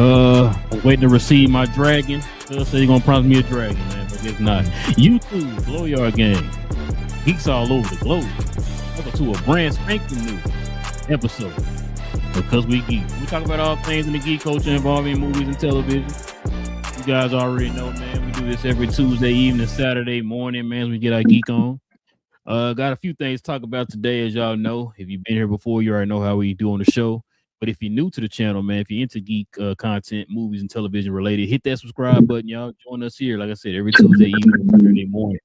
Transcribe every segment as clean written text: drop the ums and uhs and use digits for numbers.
I'm waiting to receive my dragon. Phil said he's gonna promise me a dragon, man, but it's not. YouTube, Blow Yard Gang. Geeks all over the globe. Welcome to a brand spanking new episode. Because we geek. We talk about all things in the geek culture involving movies and television. You guys already know, man. We do this every Tuesday evening, Saturday morning, man, as we get our geek on. Got a few things to talk about today, as y'all know. If you've been here before, you already know how we do on the show. But if you're new to the channel, man, if you're into geek content, movies and television related, hit that subscribe button, y'all. Join us here, like I said, every Tuesday evening, Saturday morning.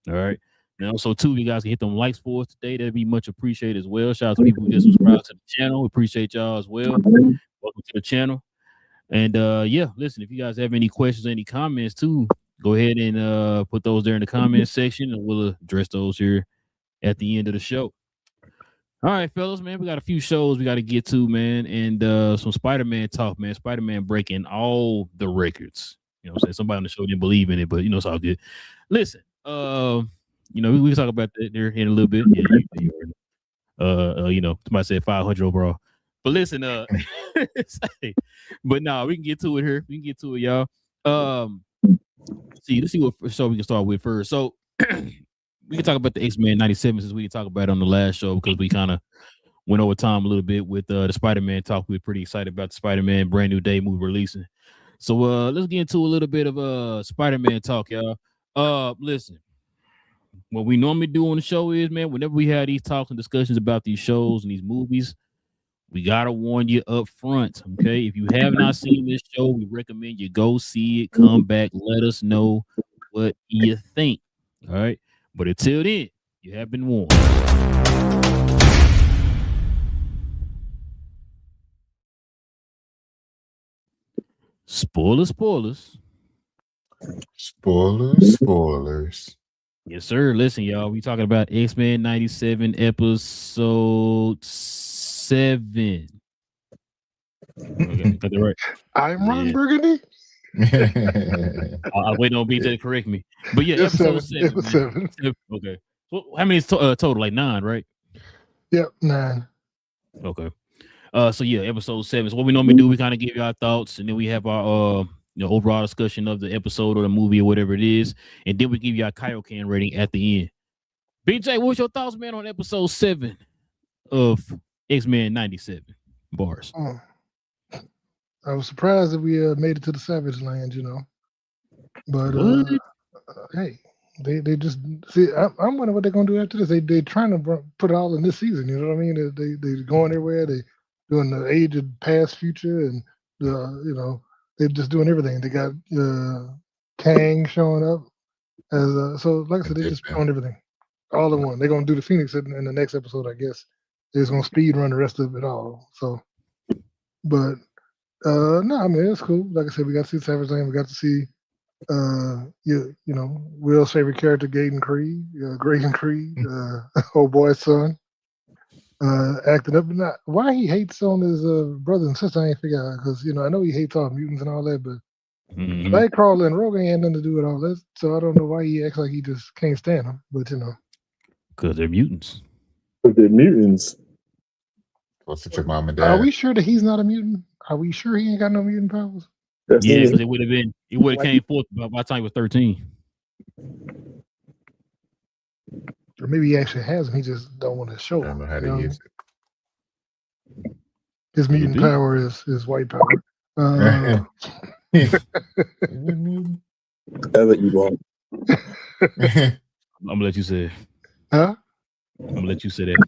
All right. And also, too, you guys can hit them likes for us today. That'd be much appreciated as well. Shout out to people who just subscribe to the channel. We appreciate y'all as well. Welcome to the channel. And yeah, listen, if you guys have any questions, any comments, too, go ahead and put those there in the comment section, and we'll address those here at the end of the show. All right, fellas, man, we got a few shows we got to get to, man, and some Spider-Man talk, man. Spider-Man breaking all the records. You know what I'm saying? Somebody on the show didn't believe in it, but, you know, it's all good. Listen, you know, we can talk about that there in a little bit. Yeah, you know, somebody said 500 overall. But listen, but no, we can get to it here. We can get to it, y'all. Let's see what show we can start with first. So we can talk about the X-Men 97 since we can talk about it on the last show because we kind of went over time a little bit with the Spider-Man talk. We were pretty excited about the Spider-Man brand new day movie releasing. So let's get into a little bit of Spider-Man talk, y'all. Listen, what we normally do on the show is, man, whenever we have these talks and discussions about these shows and these movies, we gotta warn you up front, okay? If you have not seen this show, we recommend you go see it, come back, let us know what you think, all right? But until then, you have been warned. Spoilers. Spoilers. Yes, sir. Listen, y'all, we talking about X-Men 97 episode 7. Okay, got that right. I'm Ron Burgundy. I wait on BJ to correct me. But yeah, episode 7. Okay. So how many is total? Like 9, right? Yep, 9. Okay. So yeah, episode 7. So what we normally do, we kind of give you our thoughts, and then we have our overall discussion of the episode or the movie or whatever it is, and then we give you our Kaioken rating at the end. BJ, what's your thoughts, man, on episode 7 of X-Men 97? Bars. I was surprised that we made it to the Savage Land, you know. But hey, they just see. I'm wondering what they're gonna do after this. They trying to put it all in this season. You know what I mean? They going everywhere. They doing the age of past, future, and you know, they're just doing everything. They got Kang showing up as so. Like I said, they just doing everything all in one. They're gonna do the Phoenix in the next episode, I guess. They're just gonna speed run the rest of it all. So, but. No, I mean it's cool. Like I said, we got to see Savage Land. We got to see, you know, Will's favorite character, Graydon Creed, old boy's son, acting up. Not why he hates on his brother and sister. I ain't figure out because you know I know he hates all mutants and all that, but Nightcrawler and Rogue ain't nothing to do with all that. So I don't know why he acts like he just can't stand them. But you know, because they're mutants. What's it to mom and dad? Are we sure that he's not a mutant? Are we sure he ain't got no mutant powers? Yeah, because it would have came forth by the time he was 13. Or maybe he actually has them. He just don't want to show them. I don't know how to use it. His mutant power is white power. I'll let you go. I'm gonna let you say it. Huh? I'm gonna let you say that.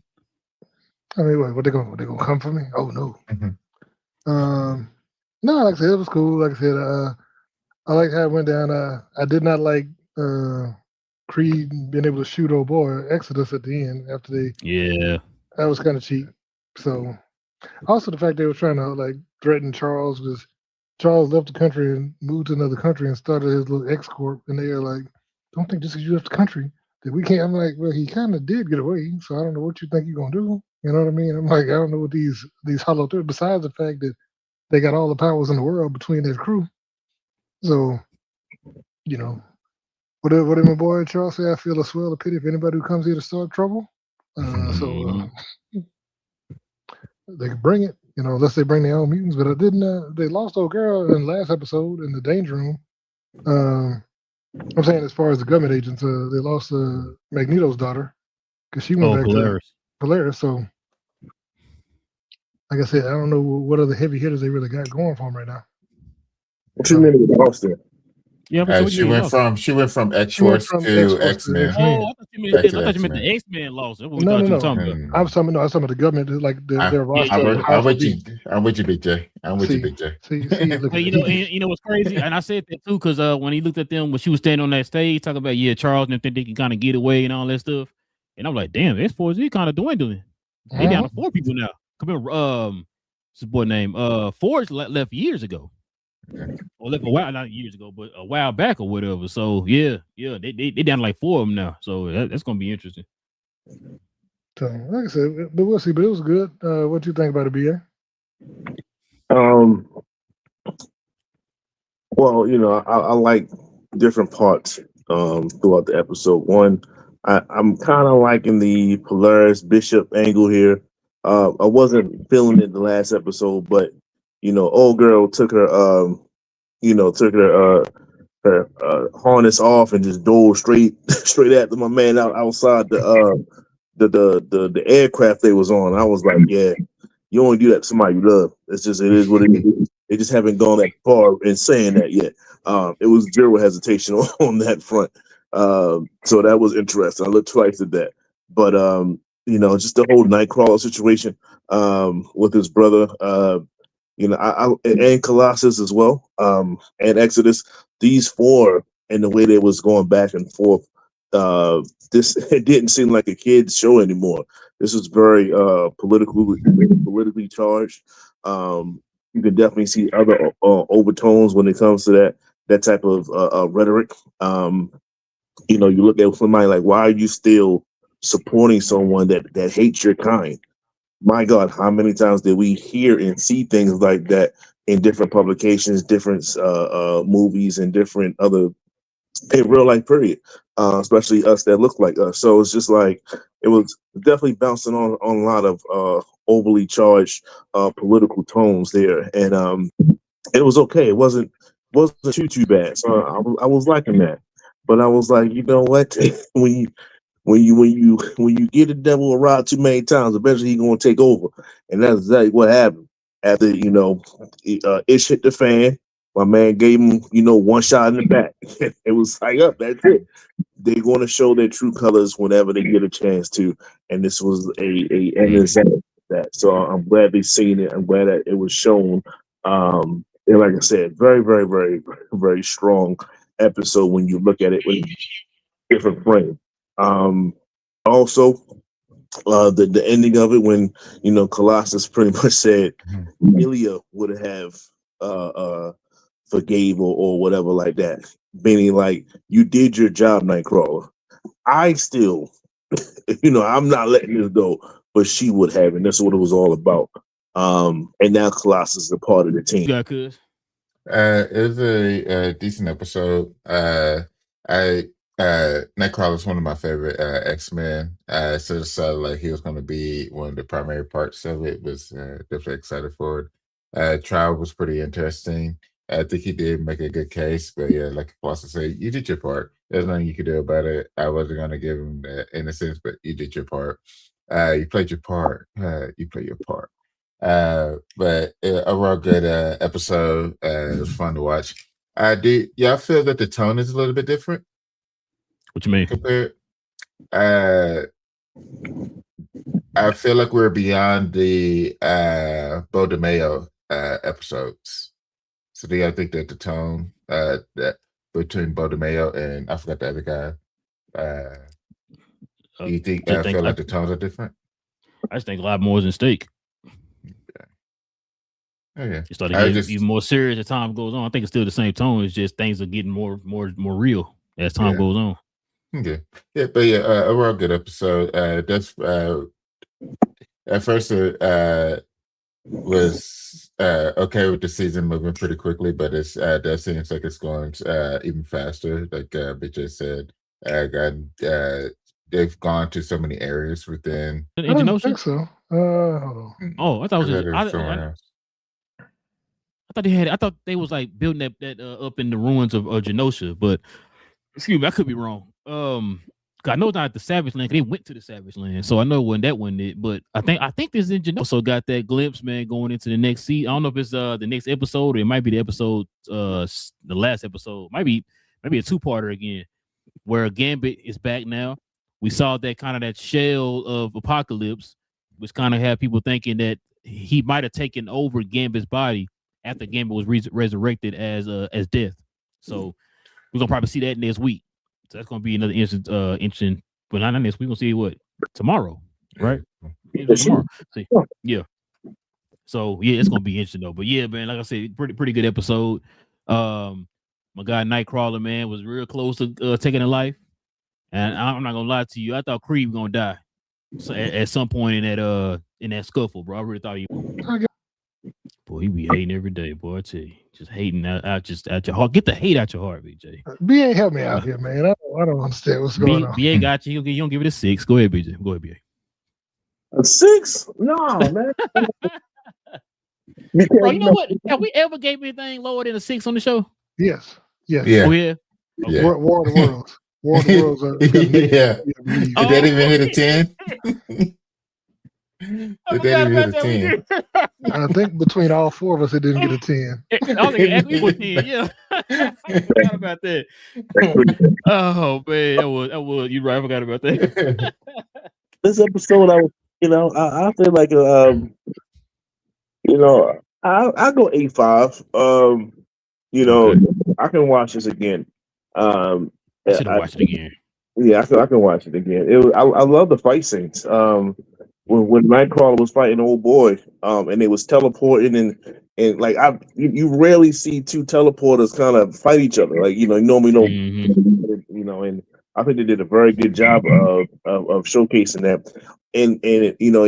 I mean, what they gonna come for me? Oh no. No, like I said, it was cool. Like I said, I like how it went down. I did not like Creed being able to shoot old boy Exodus at the end after that was kind of cheap. So also the fact they were trying to like threaten Charles because Charles left the country and moved to another country and started his little X Corp, and they were like, "Don't think just because you left the country that we can't." I'm like, well, he kind of did get away, so I don't know what you think you're gonna do. You know what I mean? I'm like, I don't know what these hollow threats. Besides the fact that they got all the powers in the world between their crew, so you know, what did my boy Charles say? I feel a swell of pity for anybody who comes here to start trouble. So they can bring it. unless they bring their own mutants. But I didn't. They lost old girl in the last episode in the danger room. I'm saying as far as the government agents, they lost Magneto's daughter because she went back to Polaris. So, like I said, I don't know what other heavy hitters they really got going for them right now. What you mean with Austin? Yeah, but she went from X-Force to X-Men. Oh, I thought you meant the X-Men lost. That's what we thought you were talking about. I was talking about the government, like their roster. I'm with you, Big J. I'm with you, Big J. But you know what's crazy? And I said that too because when he looked at them when she was standing on that stage talking about Charles and think they can kind of get away and all that stuff, and I'm like, damn, X-Force is kind of dwindling. They down to 4 people now. Come here, what's his boy name? Forge left years ago. Or left a while, not years ago, but a while back or whatever. So they down to like 4 of them now. So that's gonna be interesting. So like I said, but we'll see. But it was good. What do you think about it, BA? Well, I like different parts throughout the episode. One, I'm kind of liking the Polaris Bishop angle here. I wasn't feeling it the last episode, but old girl took her her harness off and just dove straight after my man outside the aircraft they was on. I was like, yeah, you only do that to somebody you love. It is what it is. They just haven't gone that far in saying that yet. It was zero hesitation on that front. So that was interesting. I looked twice at that. But just the whole Nightcrawler situation with his brother, and Colossus as well, and Exodus. These 4 and the way they was going back and forth. It didn't seem like a kid's show anymore. This was very politically charged. You can definitely see other overtones when it comes to that type of rhetoric. You look at somebody like, why are you still supporting someone that hates your kind? My God, how many times did we hear and see things like that in different publications, different movies, and different other in real life period, especially us that look like us. So it's just like it was definitely bouncing on a lot of overly charged political tones there, and it was okay. It wasn't too bad. So I was liking that, but I was like, you know what, when you give the devil a ride too many times, eventually he's gonna take over, and that's exactly what happened. After Ish hit the fan, my man gave him one shot in the back. It was like, up, that's it. They're going to show their true colors whenever they get a chance to, and this was a an example of that. So I'm glad they've seen it. I'm glad that it was shown. And like I said, very, very, very, very strong episode when you look at it with different frame. Also, the ending of it when Colossus pretty much said Ilya would have forgave or whatever like that, meaning like you did your job, Nightcrawler. I still, I'm not letting this go, but she would have, and that's what it was all about. And now Colossus is a part of the team. Yeah, cuz. It was a decent episode. Nightcrawler is one of my favorite X-Men. So like he was going to be one of the primary parts of it. Was definitely excited for it. Trial was pretty interesting. I think he did make a good case, but yeah, like Foster said, you did your part. There's nothing you could do about it. I wasn't going to give him that innocence, but you did your part. You played your part. You played your part. But overall good episode. It was fun to watch. I feel that the tone is a little bit different. What you mean? Compared, I feel like we're beyond the Bo DeMayo episodes. So do you think that the tone that between Bo DeMayo and I forgot the other guy? Do you think I feel like the tones are different? I just think a lot more is in stake. Okay. Oh yeah. You started getting even more serious as time goes on. I think it's still the same tone. It's just things are getting more real as time goes on. Okay. Yeah, but yeah, overall good episode. That's at first was okay with the season moving pretty quickly, but that seems like it's going even faster. Like BJ said, they've gone to so many areas within. I didn't think so. Hold on. Oh, I thought it was. somewhere else. I thought they was like building that up in the ruins of Genosha, but excuse me, I could be wrong. 'Cause I know it's not the Savage Land. They went to the Savage Land, so I know when that one did. But I think this engine also got that glimpse, man, going into the next season. I don't know if it's the next episode or it might be the episode, the last episode. Might be a 2-parter again, where Gambit is back now. We saw that kind of that shell of Apocalypse, which kind of had people thinking that he might have taken over Gambit's body after Gambit was resurrected as Death. So we're gonna probably see that next week. So that's gonna be another interesting. But not next week. We're gonna see what tomorrow, right? Tomorrow. See, yeah. So yeah, it's gonna be interesting though. But yeah, man, like I said, pretty good episode. My guy Nightcrawler, man, was real close to taking a life. And I'm not gonna lie to you, I thought Creed was gonna die. So at some point in that scuffle, bro. I really thought he. Boy, he be hating every day, boy. I tell you, just hating out your heart. Get the hate out your heart, BJ. BA, help me out here, man. I don't understand what's going on. BA got you. You don't give it a 6. Go ahead, BJ. Go ahead, BA. A 6? No, man. Bro, you know what? Have we ever gave anything lower than a 6 on the show? Yes. Yeah. Oh yeah. Yeah. War of the Worlds. War of the Worlds. Yeah. Did that even hit a 10? Did that even hit a 10? I think between all 4 of us, it didn't get a 10. I think it was 10. Yeah. I forgot about that. Oh man, that was. You're right. I forgot about that. This episode, I feel like I go 8.5. Okay. I can watch this again. I should have watched it again. Yeah, I can watch it again. I love the fight scenes. When Nightcrawler was fighting old boy, and they was teleporting and like you rarely see 2 teleporters kind of fight each other. Like you normally don't. Mm-hmm. And I think they did a very good job of showcasing that. And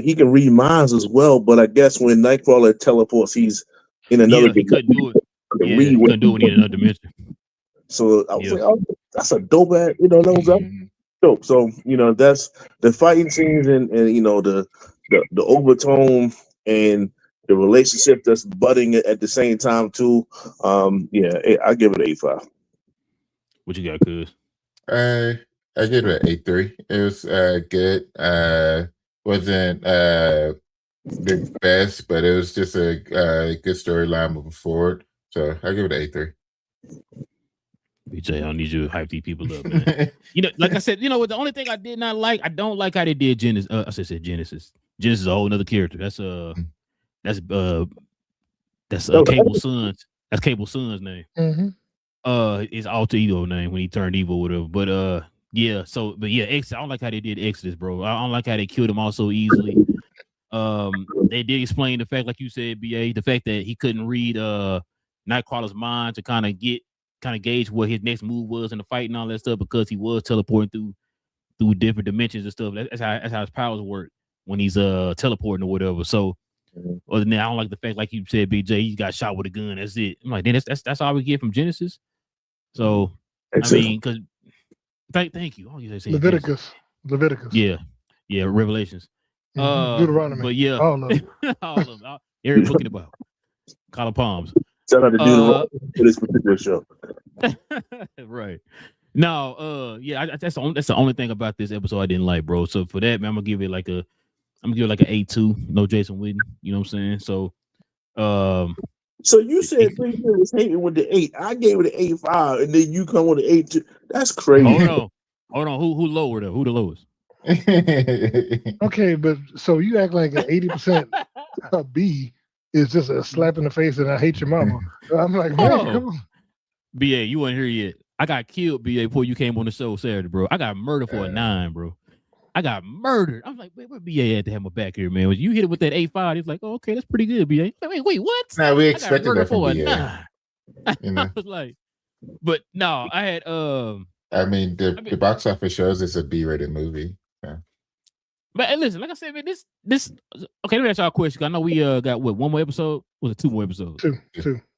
he can read minds as well. But I guess when Nightcrawler teleports, he's in another. Yeah, he couldn't do it. Yeah, he couldn't do it in another dimension. So I was like, oh, that's a dope ass, that was dope. So that's the fighting scenes and the overtone and the relationship that's budding at the same time too. I give it an 8.5. What you got, Cuz? I give it an 8.3. It was good. Wasn't the best, but it was just a good storyline moving forward. So I give it an 8.3. BJ, I don't need you to hype these people up, man. Like I said, the only thing I did not like, I don't like how they did Genesis. I said Genesis. Genesis is a whole nother character. That's Cable Sun's. That's Cable Sun's name. Mm-hmm. His alter ego name when he turned evil, whatever. But yeah. So, but yeah, I don't like how they did Exodus, bro. I don't like how they killed him all so easily. They did explain the fact, like you said, BA, the fact that he couldn't read Nightcrawler's mind to kind of gauge what his next move was in the fight and all that stuff, because he was teleporting through different dimensions and stuff. That's how his powers work when he's teleporting or whatever. So other than that, I don't like the fact, like you said, BJ, he got shot with a gun. That's it. I'm like, then that's all we get from Genesis. So I mean, because thank you. Leviticus. Yeah, Revelations. Deuteronomy. But yeah, all of them. all of them. Every book in the Bible. Collar Palms. Shout out to Deuteronomy for this particular show. Right. No, yeah, that's the only thing about this episode I didn't like, bro. So for that, man, I'm gonna give it like an 8.2. No Jason Witten. You know what I'm saying? So So you said Three was hating with the 8. I gave it an 8.5, and then you come with an 8.2. That's crazy. Hold on. Who lower though? Who the lowest? Okay, but so you act like an 80% B is just a slap in the face and I hate your mama. I'm like, man, come on. BA, you weren't here yet. I got killed, BA, before you came on the show Saturday, bro. I got murdered for a 9, bro. I got murdered. I was like, where BA had to have my back here, man? When you hit it with that 8.5, he's like, oh, okay, that's pretty good, BA. Like, wait, what? Nah, we expected that from BA. I was like, but no, I had I mean, the box office shows it's a B-rated movie. Yeah. But hey, listen, like I said, man, this okay. Let me ask y'all a question. I know we got one more episode. Was it 2 more episodes?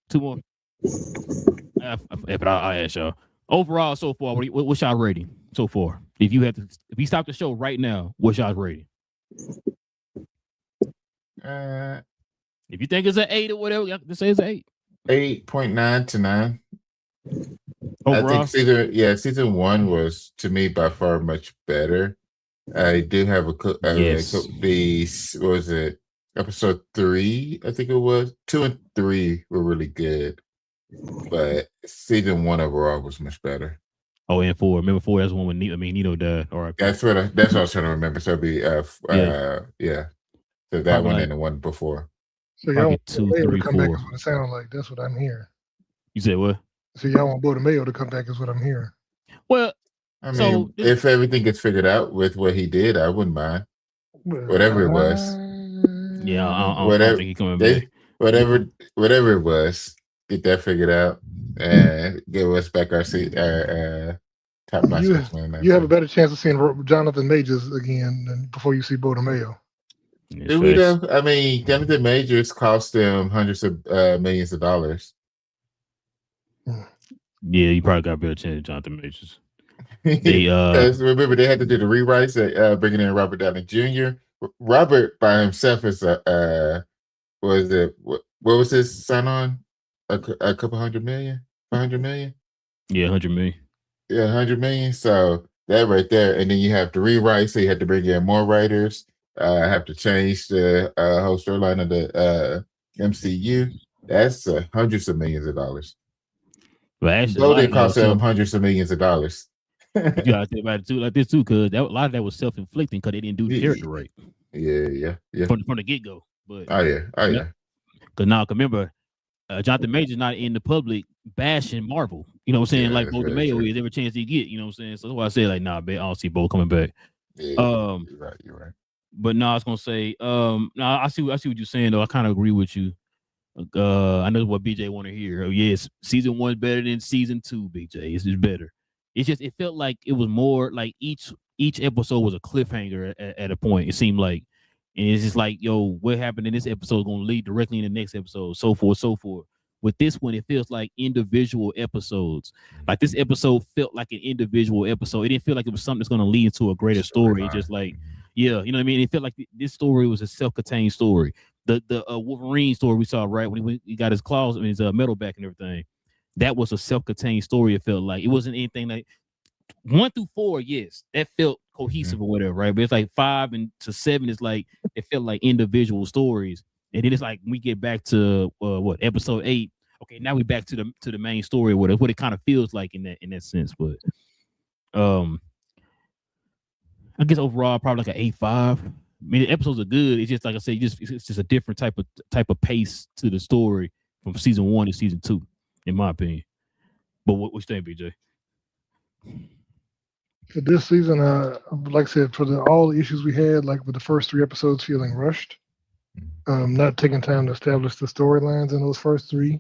Two more. But I'll ask y'all. Overall, so far, what's y'all rating so far? If you stop the show right now, what's y'all's rating? If you think it's an 8 or whatever, just say it's an 8. 8.9 to 9. Overall, I think season 1 was to me by far much better. I do have yes. what was it? Episode 3, I think it was. 2 and 3 were really good, but season 1 overall was much better. Oh, and 4. Remember 4? That's the one when Nino died. All right. That's what I was trying to remember. So it'd be yeah. So that Probably one like- and the one before. So y'all Probably want 2, Mayo 3, to come back 4. is what it sounds like. That's what I'm hearing. You said what? So y'all want Bo de Mayo to come back is what I'm hearing. Well, I mean, So, if everything gets figured out with what he did, I wouldn't mind. Whatever it was. yeah, I don't think he's coming back. Whatever it was, get that figured out and give us back our top notch X-Men. You have a better chance of seeing Jonathan Majors again than before you see Bo de Mayo. Do we though? I mean, Jonathan Majors cost them hundreds of millions of dollars. Yeah, you probably got a better chance of Jonathan Majors. Because remember they had to do the rewrites, bringing in Robert Downey Jr. Robert by himself is what was his sign on? A couple 100 million, 500 million. Yeah, 100 million. Yeah, 100 million. So that right there, and then you have to rewrite. So you have to bring in more writers. Have to change the whole storyline of the MCU. That's hundreds of millions of dollars. But actually, Golden cost them hundreds of millions of dollars. You gotta think about it too, like this too, because a lot of that was self-inflicting because they didn't do the character right. Yeah. From the get-go. But oh yeah. Because now, remember, Jonathan Major's not in the public bashing Marvel. You know what I'm saying? Like Bo de Mayo is every chance he get. You know what I'm saying? So that's why I say like, nah, man, I don't see Bo coming back. Yeah, you're right. But no, I was gonna say, I see what you're saying though. I kind of agree with you. I know what BJ want to hear. Oh yes, season 1 better than season 2. BJ, it's just better. It's just it felt like it was more like each episode was a cliffhanger at a point. It seemed like, and it's just like, yo, what happened in this episode is gonna lead directly in the next episode, so forth. With this one, it feels like individual episodes. Like this episode felt like an individual episode. It didn't feel like it was something that's gonna lead into a greater story. It's just like, yeah, you know what I mean? It felt like this story was a self-contained story. The Wolverine story we saw, right, when he got his claws, I mean, his metal back and everything, that was a self-contained story. It felt like it wasn't anything like 1 through 4. Yes, that felt cohesive or whatever, right? But it's like 5 to 7 is like it felt like individual stories, and then it's like we get back to episode 8. Okay, now we back to the main story, what it kind of feels like in that sense. But I guess overall probably like an 8.5. I mean, the episodes are good. It's just like I said, it's just a different type of pace to the story from season 1 to season 2, in my opinion. But what you think, BJ? For this season, like I said, for all the issues we had, like with the first 3 episodes feeling rushed, not taking time to establish the storylines in those first 3.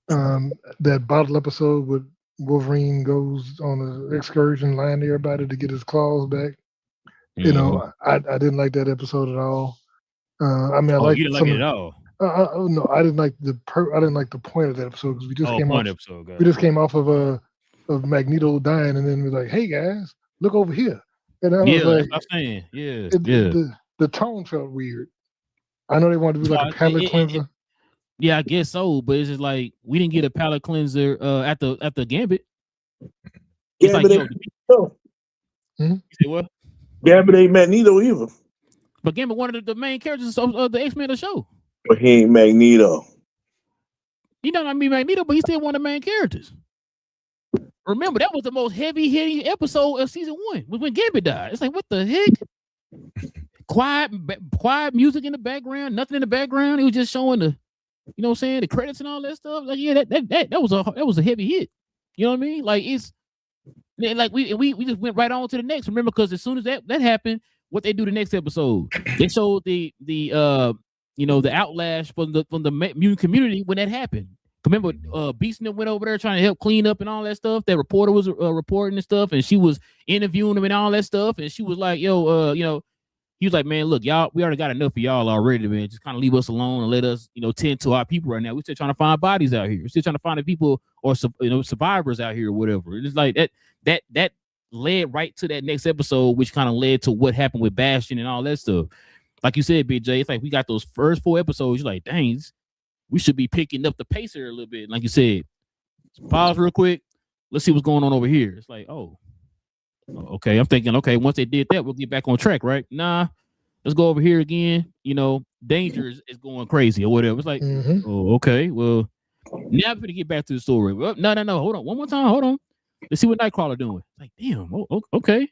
That bottle episode with Wolverine goes on an excursion, lying to everybody to get his claws back. You know, I didn't like that episode at all. I mean, I liked you didn't like it at all. No, I didn't like the point of that episode because we just came off of Magneto dying, and then we're like, "Hey guys, look over here," and I was like, "I'm saying, yeah." The tone felt weird. I know they wanted to do like a palate cleanser. Yeah, I guess so, but it's just like we didn't get a palate cleanser at the Gambit. It's Gambit You say what? Gambit ain't Magneto either. But Gambit one of the main characters of the X-Men of the show. But he ain't Magneto. He not be Magneto, but he's still one of the main characters. Remember, that was the most heavy-hitting episode of season 1 was when Gambit died. It's like, what the heck? Quiet music in the background, nothing in the background. It was just showing the, you know what I'm saying, the credits and all that stuff. Like, yeah, that was a heavy hit. You know what I mean? Like it's like we just went right on to the next. Remember, because as soon as that happened, what they do the next episode, they showed the outlash from the mutant community when that happened. Remember, Beast went over there trying to help clean up and all that stuff. That reporter was reporting and stuff, and she was interviewing him and all that stuff. And she was like, "Yo, he was like, man, look, y'all, we already got enough of y'all already, man. Just kind of leave us alone and let us, tend to our people right now. We're still trying to find bodies out here. We're still trying to find the people or survivors out here or whatever." It's like that led right to that next episode, which kind of led to what happened with Bastion and all that stuff. like you said, Big J, it's like we got those first 4 episodes. You're like, dang, we should be picking up the pace here a little bit. Like you said, pause real quick. Let's see what's going on over here. It's like, oh, okay. I'm thinking, okay, once they did that, we'll get back on track, right? Nah, let's go over here again. You know, danger is going crazy or whatever. It's like, oh, okay, well, now we're gonna get back to the story. Well, no, hold on, one more time, hold on. Let's see what Nightcrawler doing. It's like, damn, okay.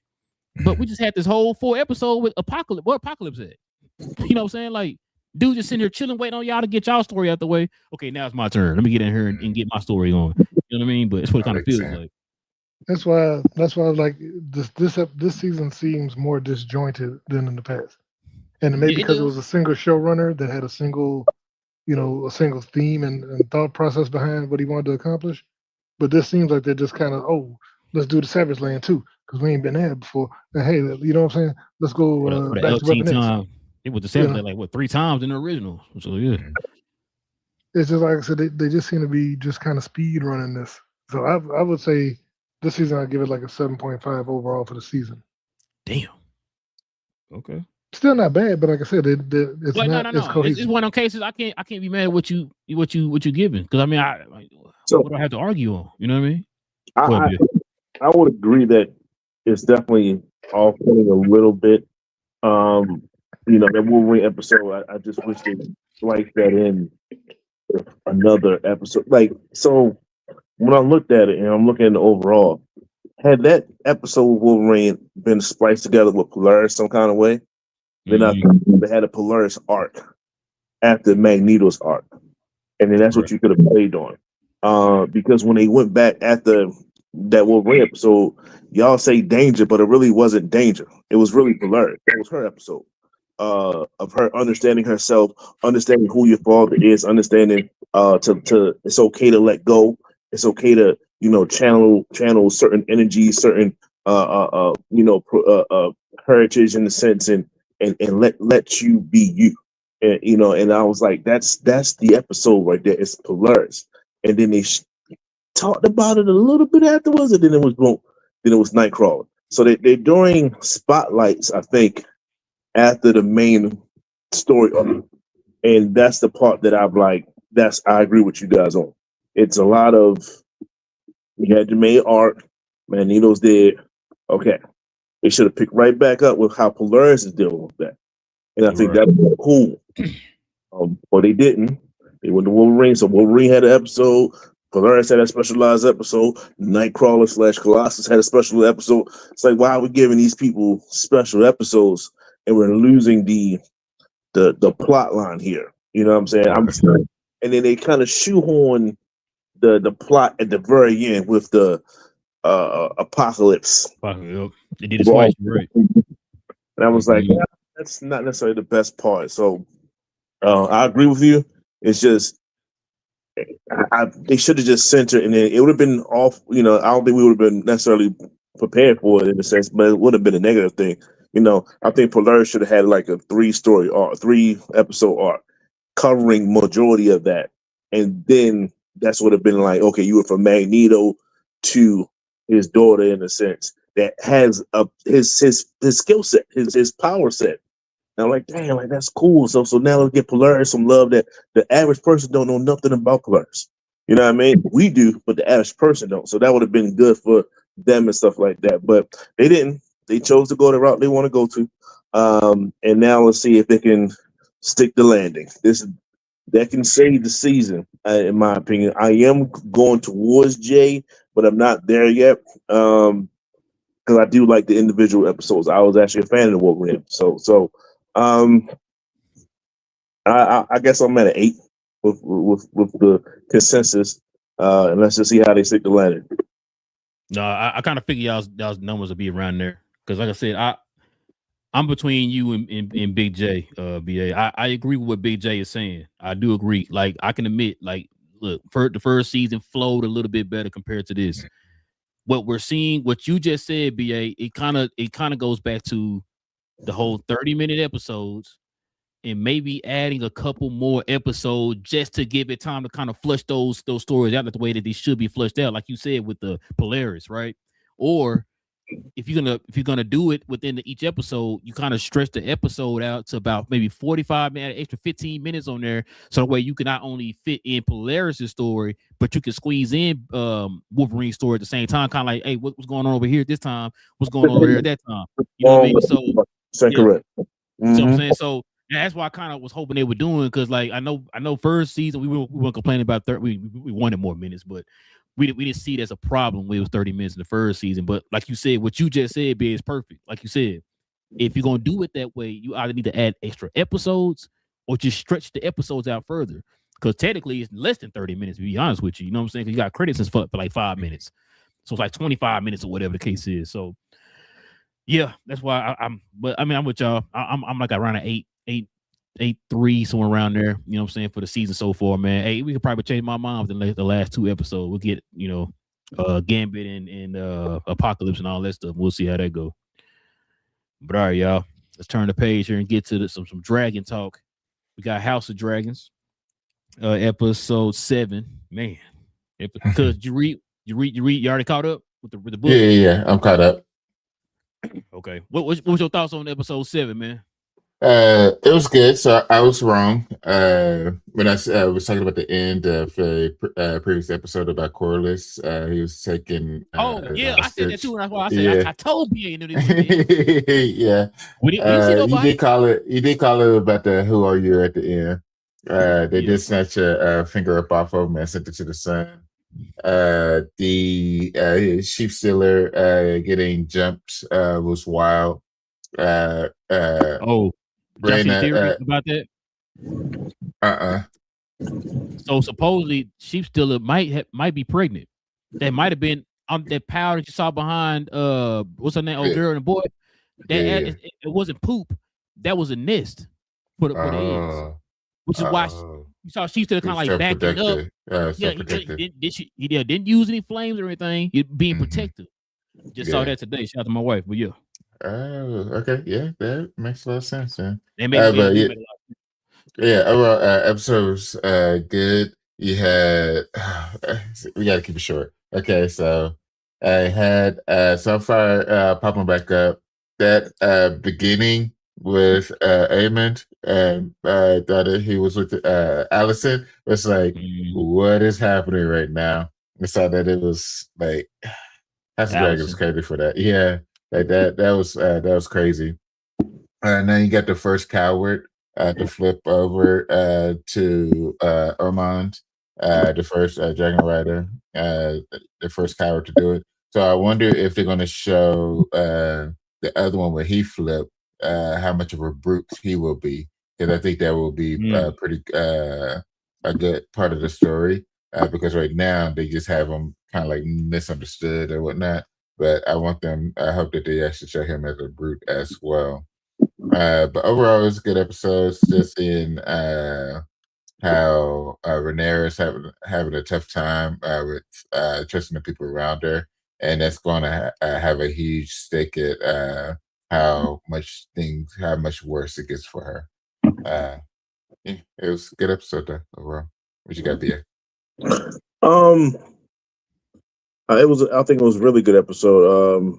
But we just had this whole 4 episode with Apocalypse. What Apocalypse at? You know what I'm saying? Like, dude just sitting here chilling, waiting on y'all to get y'all story out the way. Okay, now it's my turn. Let me get in here and get my story on. You know what I mean? But it's what it kind of feels like. That's why I was like, this season seems more disjointed than in the past. And maybe because it was a single showrunner that had a single theme and thought process behind what he wanted to accomplish. But this seems like they're just kind of, let's do the Savage Land too, because we ain't been there before. And hey, you know what I'm saying? Let's go back to Weapon X. It was the Savage Land like 3 times in the original. So yeah. It's just like I said, they just seem to be just kind of speed running this. So I would say this season I'd give it like a 7.5 overall for the season. Damn. Okay. Still not bad, but like I said, it's not. No. It's one of those cases I can't be mad at what you giving, because I mean what do I have to argue on? You know what I mean? I would agree that it's definitely off putting a little bit. You know, that Wolverine episode, I just wish they spliced that in with another episode. Like, so when I looked at it and I'm looking at the overall, had that episode with Wolverine been spliced together with Polaris some kind of way, then I think they had a Polaris arc after Magneto's arc. And then that's what you could have played on. Because when they went back after that Wolverine episode, y'all say danger, but it really wasn't danger. It was really Polaris. That was her episode. Of her understanding herself, understanding who your father is, understanding to it's okay to let go. It's okay to, you know, channel certain energies, certain heritage in the sense, and let you be you. And you know, and I was like, that's the episode right there. It's Polaris. And then they talked about it a little bit afterwards, and then it was Nightcrawler. So they're doing spotlights, I think, after the main story arc. And that's the part that I'm like, I agree with you guys on. It's a lot of, you had your main arc, Magneto's dead. Okay. They should have picked right back up with how Polaris is dealing with that. And I think that's cool. But they didn't. They went to Wolverine. So Wolverine had an episode. Polaris had a specialized episode. Nightcrawler / Colossus had a special episode. It's like, why are we giving these people special episodes and we're losing the plot line here? You know what I'm saying? And then they kind of shoehorn the plot at the very end with the Apocalypse. They did it twice, right? And I was like, that's not necessarily the best part. So I agree with you. It's just they should have just centered, and then it would have been off. You know, I don't think we would have been necessarily prepared for it in a sense, but it would have been a negative thing. You know, I think Polaris should have had like a 3-episode arc covering majority of that, and then that's would have been like, okay, you were from Magneto to his daughter in a sense that has his skill set, his power set. And I'm like, damn, like that's cool. So now let's get Polaris some love that the average person don't know nothing about Polaris. You know what I mean? We do, but the average person don't. So that would have been good for them and stuff like that. But they didn't. They chose to go the route they want to go to. And now let's see if they can stick the landing. That can save the season, in my opinion. I am going towards Jay, but I'm not there yet. Because I do like the individual episodes. I was actually a fan of the Wolverine episode. So I guess I'm at an 8 with the consensus. And let's just see how they stick the landing. No, I kind of figure y'all's numbers will be around there. Because like I said, I'm between you and Big J, BA. I agree with what Big J is saying. I do agree. Like, I can admit, like, look, the first season flowed a little bit better compared to this. What we're seeing, what you just said, BA, it kind of goes back to the whole 30-minute episodes and maybe adding a couple more episodes just to give it time to kind of flush those stories out the way that they should be flushed out, like you said with the Polaris, right? Or if you're gonna do it within each episode, you kind of stretch the episode out to about maybe 45 minutes, extra 15 minutes on there, so that way you can not only fit in Polaris' story, but you can squeeze in Wolverine's story at the same time. Kind of like, hey, what's going on over here this time? What's going on over here at that time? You know what I mean? So correct. So I'm saying, so that's why I kind of was hoping they were doing, because like I know first season we weren't complaining about we wanted more minutes, but we didn't see it as a problem when it was 30 minutes in the first season. But like you said, what you just said, B, is perfect. Like you said, if you're gonna do it that way, you either need to add extra episodes or just stretch the episodes out further. Because technically it's less than 30 minutes, to be honest with you. You know what I'm saying? Because you got credits for like 5 minutes. So it's like 25 minutes or whatever the case is. So yeah, that's why I'm but I mean I'm with y'all. I'm like around an 8.3, somewhere around there. You know what I'm saying, for the season so far, man. Hey, we could probably change my mind with the last 2 episodes. We'll get, Gambit and Apocalypse and all that stuff. We'll see how that go. But all right, y'all, let's turn the page here and get to some dragon talk. We got House of Dragons, episode 7. Man, because you already caught up with the book? Yeah, I'm caught up. Okay, what was your thoughts on episode 7, man? It was good. So I was wrong when I was talking about the end of a previous episode about Corliss. He was taking. I said that too. And that's why I said, yeah. I told you ain't it. Yeah, we didn't see nobody. You did call it about the "Who are you" at the end. They did snatch a finger up off of him and sent it to the sun. The sheep stealer getting jumped was wild. Josh's theory about that. So supposedly, sheep stealer might be pregnant. That might have been on that powder that you saw behind what's her name? Old girl and the boy. It wasn't poop. That was a nest for the eggs. Which is why you saw sheep stealer kind of like backing up. Didn't use any flames or anything. Being protective. Just saw that today. Shout out to my wife. But yeah. Oh, okay. Yeah, that makes a lot of sense, man. Overall, episode was good. You had we gotta keep it short. Okay, so I had Sunfire popping back up. That beginning with Amond and thought he was with Allison. It's like, what is happening right now? I saw that it was like House of Dragons was crazy for that. Yeah. Like that was crazy. And then you got the first coward to flip over to Ormond, the first Dragon Rider, the first coward to do it. So I wonder if they're going to show the other one where he flipped, how much of a brute he will be, because I think that will be pretty a good part of the story. Because right now they just have him kind of like misunderstood or whatnot. But I hope that they actually show him as a brute as well. But overall, it was a good episode. Just seeing how Rhaenyra's having a tough time with trusting the people around her, and that's going to have a huge stake at how much worse it gets for her. It was a good episode though, overall. What you got, BA? I think it was a really good episode.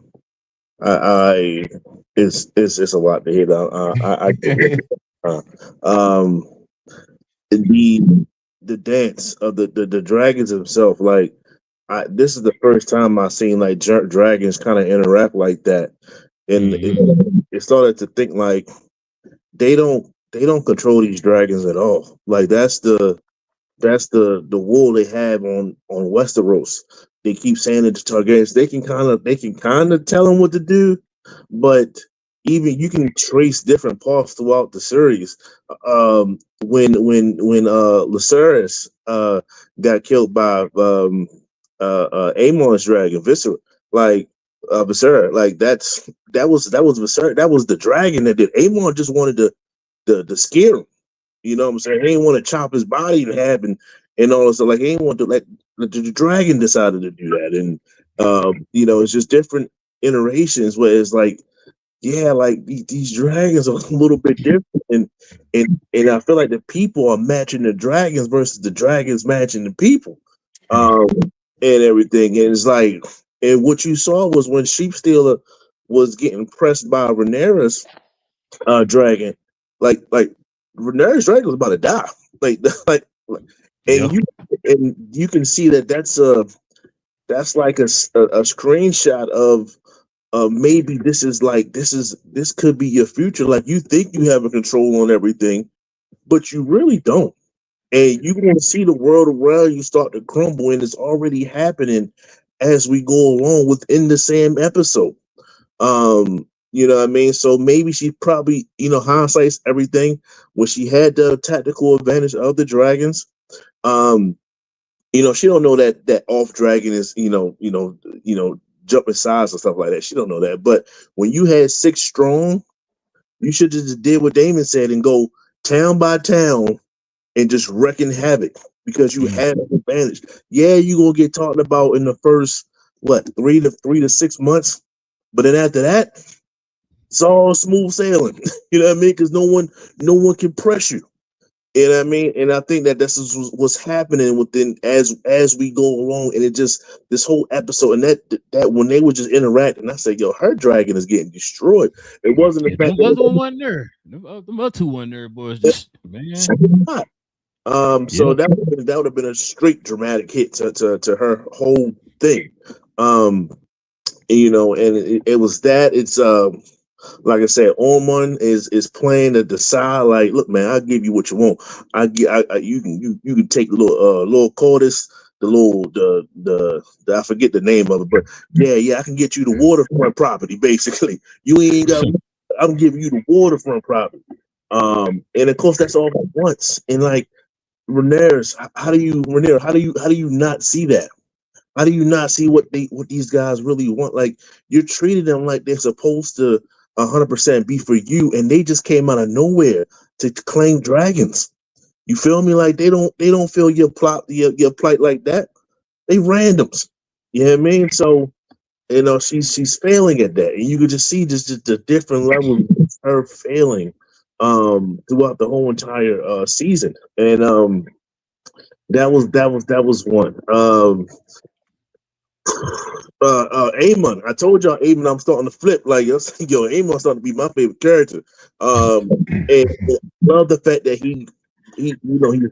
It's a lot to hit on. The dance of the dragons themselves. Like, this is the first time I've seen like dragons kind of interact like that, and it started to think like they don't control these dragons at all. Like that's the wool they have on Westeros. They keep saying it to Targaryens. They can kind of tell them what to do, but even you can trace different paths throughout the series. When Lucerys got killed by Aemon's dragon Viscera, like Viscera, like that was Viscera. That was the dragon that did. Aemon just wanted to scare him. You know what I'm saying? He didn't want to chop his body in half and all this stuff. Like, he didn't want to let the dragon decided to do that. And, it's just different iterations where it's like, yeah, like these dragons are a little bit different. And I feel like the people are matching the dragons versus the dragons matching the people and everything. And it's like, And what you saw was when Sheep Stealer was getting pressed by Rhaenyra's dragon, like Rhaenyra's dragon was about to die. Like Yeah. and you can see that that's like a screenshot of maybe this could be your future. Like you think you have a control on everything, but you really don't. And you're going to see the world around you start to crumble, and it's already happening as we go along within the same episode. You know what I mean? So maybe she probably, hindsight's everything. When she had the tactical advantage of the dragons, she don't know that off dragon is, jumping size and stuff like that. She don't know that. But when you had 6 strong, you should just did what Damon said and go town by town and just wrecking havoc because you had an advantage. Yeah, you gonna get talked about in the first 3 to 6 months, but then after that, it's all smooth sailing. You know what I mean? Because no one can press you. You know what I mean? And I think that this is what's happening within as we go along, and it just this whole episode and that when they were just interacting, I said, "Yo, her dragon is getting destroyed." It wasn't the fact The other one wasn't there. The other 2 wasn't there, boys. Just man. So that would have been a straight dramatic hit to her whole thing. And it was that. It's like I said, Ormond is playing to decide. Like, look, man, I'll give you what you want. You can take the little Cordis, the I forget the name of it, but yeah, I can get you the waterfront property. Basically, you ain't got. I'm giving you the waterfront property. And of course that's all at once. And like Rhaenyra, how do you not see that? How do you not see what these guys really want? Like you're treating them like they're supposed to 100% be for you, and they just came out of nowhere to claim dragons. You feel me? Like they don't feel your plot your plight like that. They randoms. You know what I mean? So she's failing at that, and you could just see just the different levels of her failing throughout the whole entire season, and that was one. Aemon, I told y'all Aemon, I'm starting to flip. Like yo, Aemon's starting to be my favorite character. And love the fact that he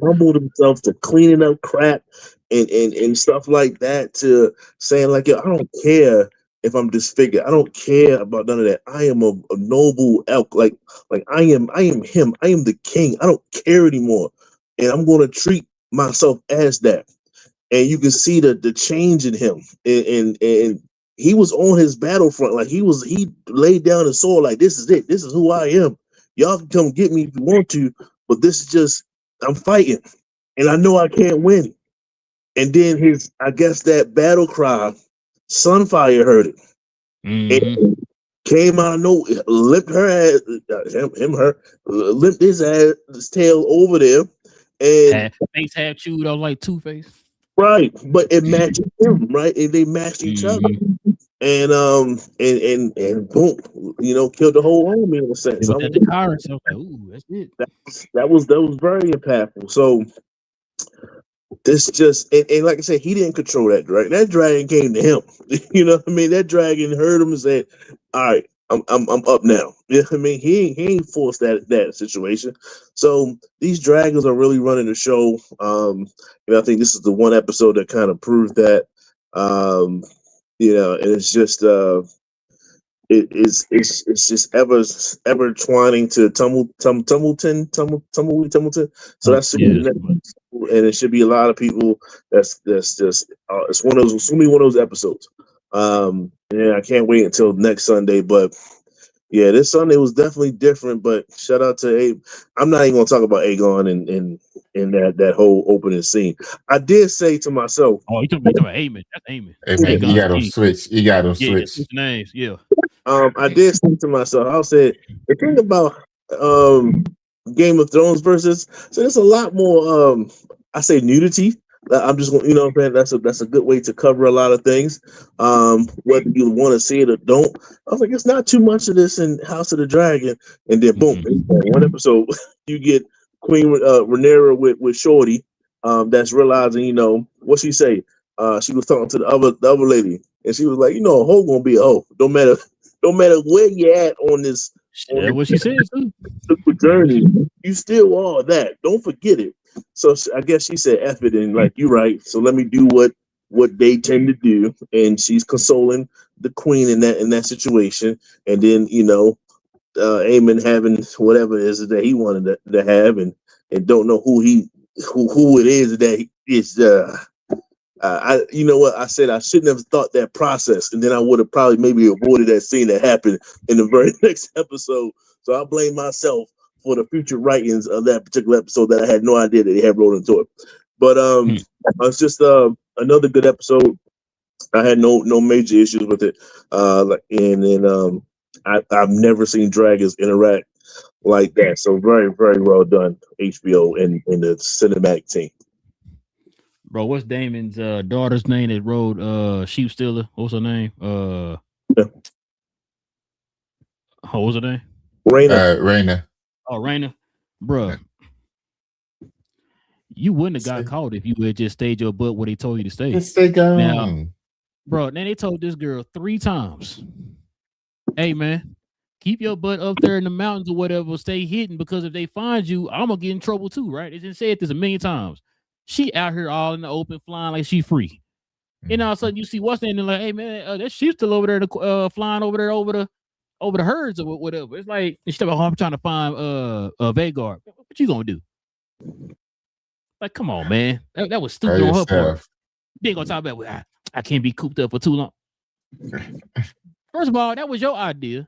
humbled himself to cleaning up crap and stuff like that, to saying like, yo, I don't care if I'm disfigured. I don't care about none of that. I am a noble elk. Like I am him. I am the king. I don't care anymore. And I'm going to treat myself as that. And you can see the change in him. And he was on his battlefront. Like he laid down his sword like, this is it. This is who I am. Y'all can come get me if you want to, but this is just, I'm fighting. And I know I can't win. And then I guess that battle cry, Sunfire heard it. And came out of nowhere, limped her ass, limped his tail over there. And face half chewed out like Two-Face. Right, but it matched him, right? And they matched each other. And boom, killed the whole army in a sense. It was at the car, so like, ooh, that's it. That was very impactful. So this just and like I said, he didn't control that dragon. That dragon came to him. You know what I mean? That dragon heard him and said, "All right, I'm up now." You know what I mean? He ain't forced that situation. So these dragons are really running the show. And I think this is the one episode that kind of proved that. And it's just it's just ever twining to Tumbleton. So that's and it should be a lot of people. That's just it's one of those. It's gonna be one of those episodes. And I can't wait until next Sunday. But yeah, this Sunday was definitely different. But shout out to Abe. I'm not even gonna talk about Aegon and that whole opening scene. I did say to myself, "Oh, you talking about Aemon? That's Aemon. Hey man, you got them switch. You got them switch. Switch names. Yeah. I did say to myself, I said the thing about Game of Thrones versus, so there's a lot more I say nudity. I'm just going, man, that's a good way to cover a lot of things. Whether you want to see it or don't. I was like, it's not too much of this in House of the Dragon, and then boom, one episode you get Queen Rhaenyra with Shorty, that's realizing, what she say. She was talking to the other lady. And she was like, you know, a hoe gonna be a hoe. No matter where you at on this That's what she said too. super journey, you still are that. Don't forget it. So I guess she said F it, and like, you're right. So let me do what they tend to do. And she's consoling the queen in that situation. And then, you know, Eamon having whatever it is that he wanted to have, and don't know who it is that is. You know what I said? I shouldn't have thought that process, and then I would have probably maybe avoided that scene that happened in the very next episode. So I blame myself for the future writings of that particular episode that I had no idea that they had rolled into it. But it's just another good episode. I had no major issues with it. And then I've never seen dragons interact like that. So very, very well done, HBO and the cinematic team. Bro, what's Damon's daughter's name that rode Sheep Stealer? What's her name? What was her name? Raina. Oh, Raina. Bro, you wouldn't have got caught if you would just stayed your butt where they told you to stay. Just stay gone. Now, bro, then they told this girl 3 times, hey, man, keep your butt up there in the mountains or whatever, stay hidden, because if they find you, I'm going to get in trouble too, right? They didn't say this a million times. She out here all in the open flying like she free. And all of a sudden you see what's standing like, hey, man, that sheep's still over there flying over there over the herds or whatever. It's like, she's like, oh, I'm trying to find Vhagar. What you going to do? Like, come on, man. That was stupid on her part. You ain't going to talk about, I can't be cooped up for too long. First of all, that was your idea.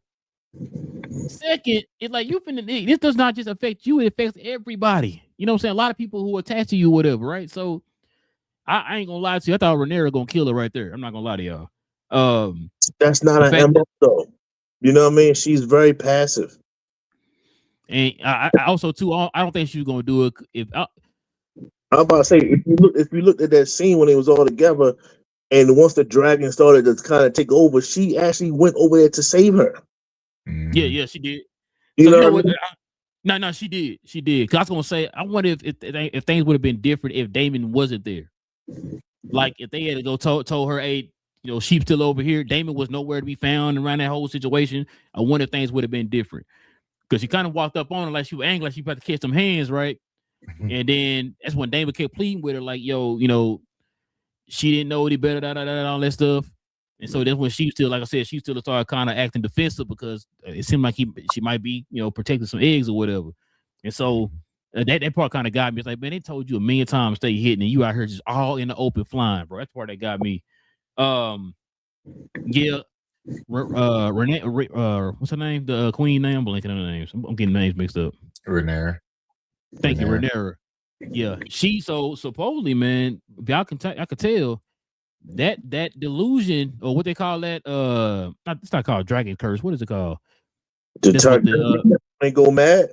Second, it's like this does not just affect you, it affects everybody. You know what I'm saying? A lot of people who are attached to you, whatever, right? So I ain't gonna lie to you. I thought Rhaenyra gonna kill her right there. I'm not gonna lie to y'all. That's not an MO though. You know what I mean? She's very passive. And I also too, I don't think she was gonna do it. I'm about to say, if you looked at that scene when they was all together, and once the dragon started to kind of take over, she actually went over there to save her. Yeah, she did. You know what I mean? No, she did. She did. Cause I was gonna say, I wonder if things would have been different if Daemon wasn't there. Like if they had to go told her, hey, you know, sheep's still over here. Daemon was nowhere to be found around that whole situation. I wonder if things would have been different. Because she kind of walked up on her like she was angry, like she about to catch some hands, right? And then that's when Daemon kept pleading with her, like, yo, you know, she didn't know any better, all that stuff. And so that's when she still, like I said, she still started kind of acting defensive because it seemed like she might be, you know, protecting some eggs or whatever. And so that part kind of got me. It's like, man, they told you a million times stay hidden, and you out here just all in the open flying, bro. That's the part that got me. Yeah, Renee, what's her name? The queen name? I'm blanking on the names. I'm getting names mixed up. Rhaenyra. Thank you, Rhaenyra. Yeah, she so supposedly, man. Y'all can I could tell that delusion, or what they call that. It's not called dragon curse. What is it called? They go mad.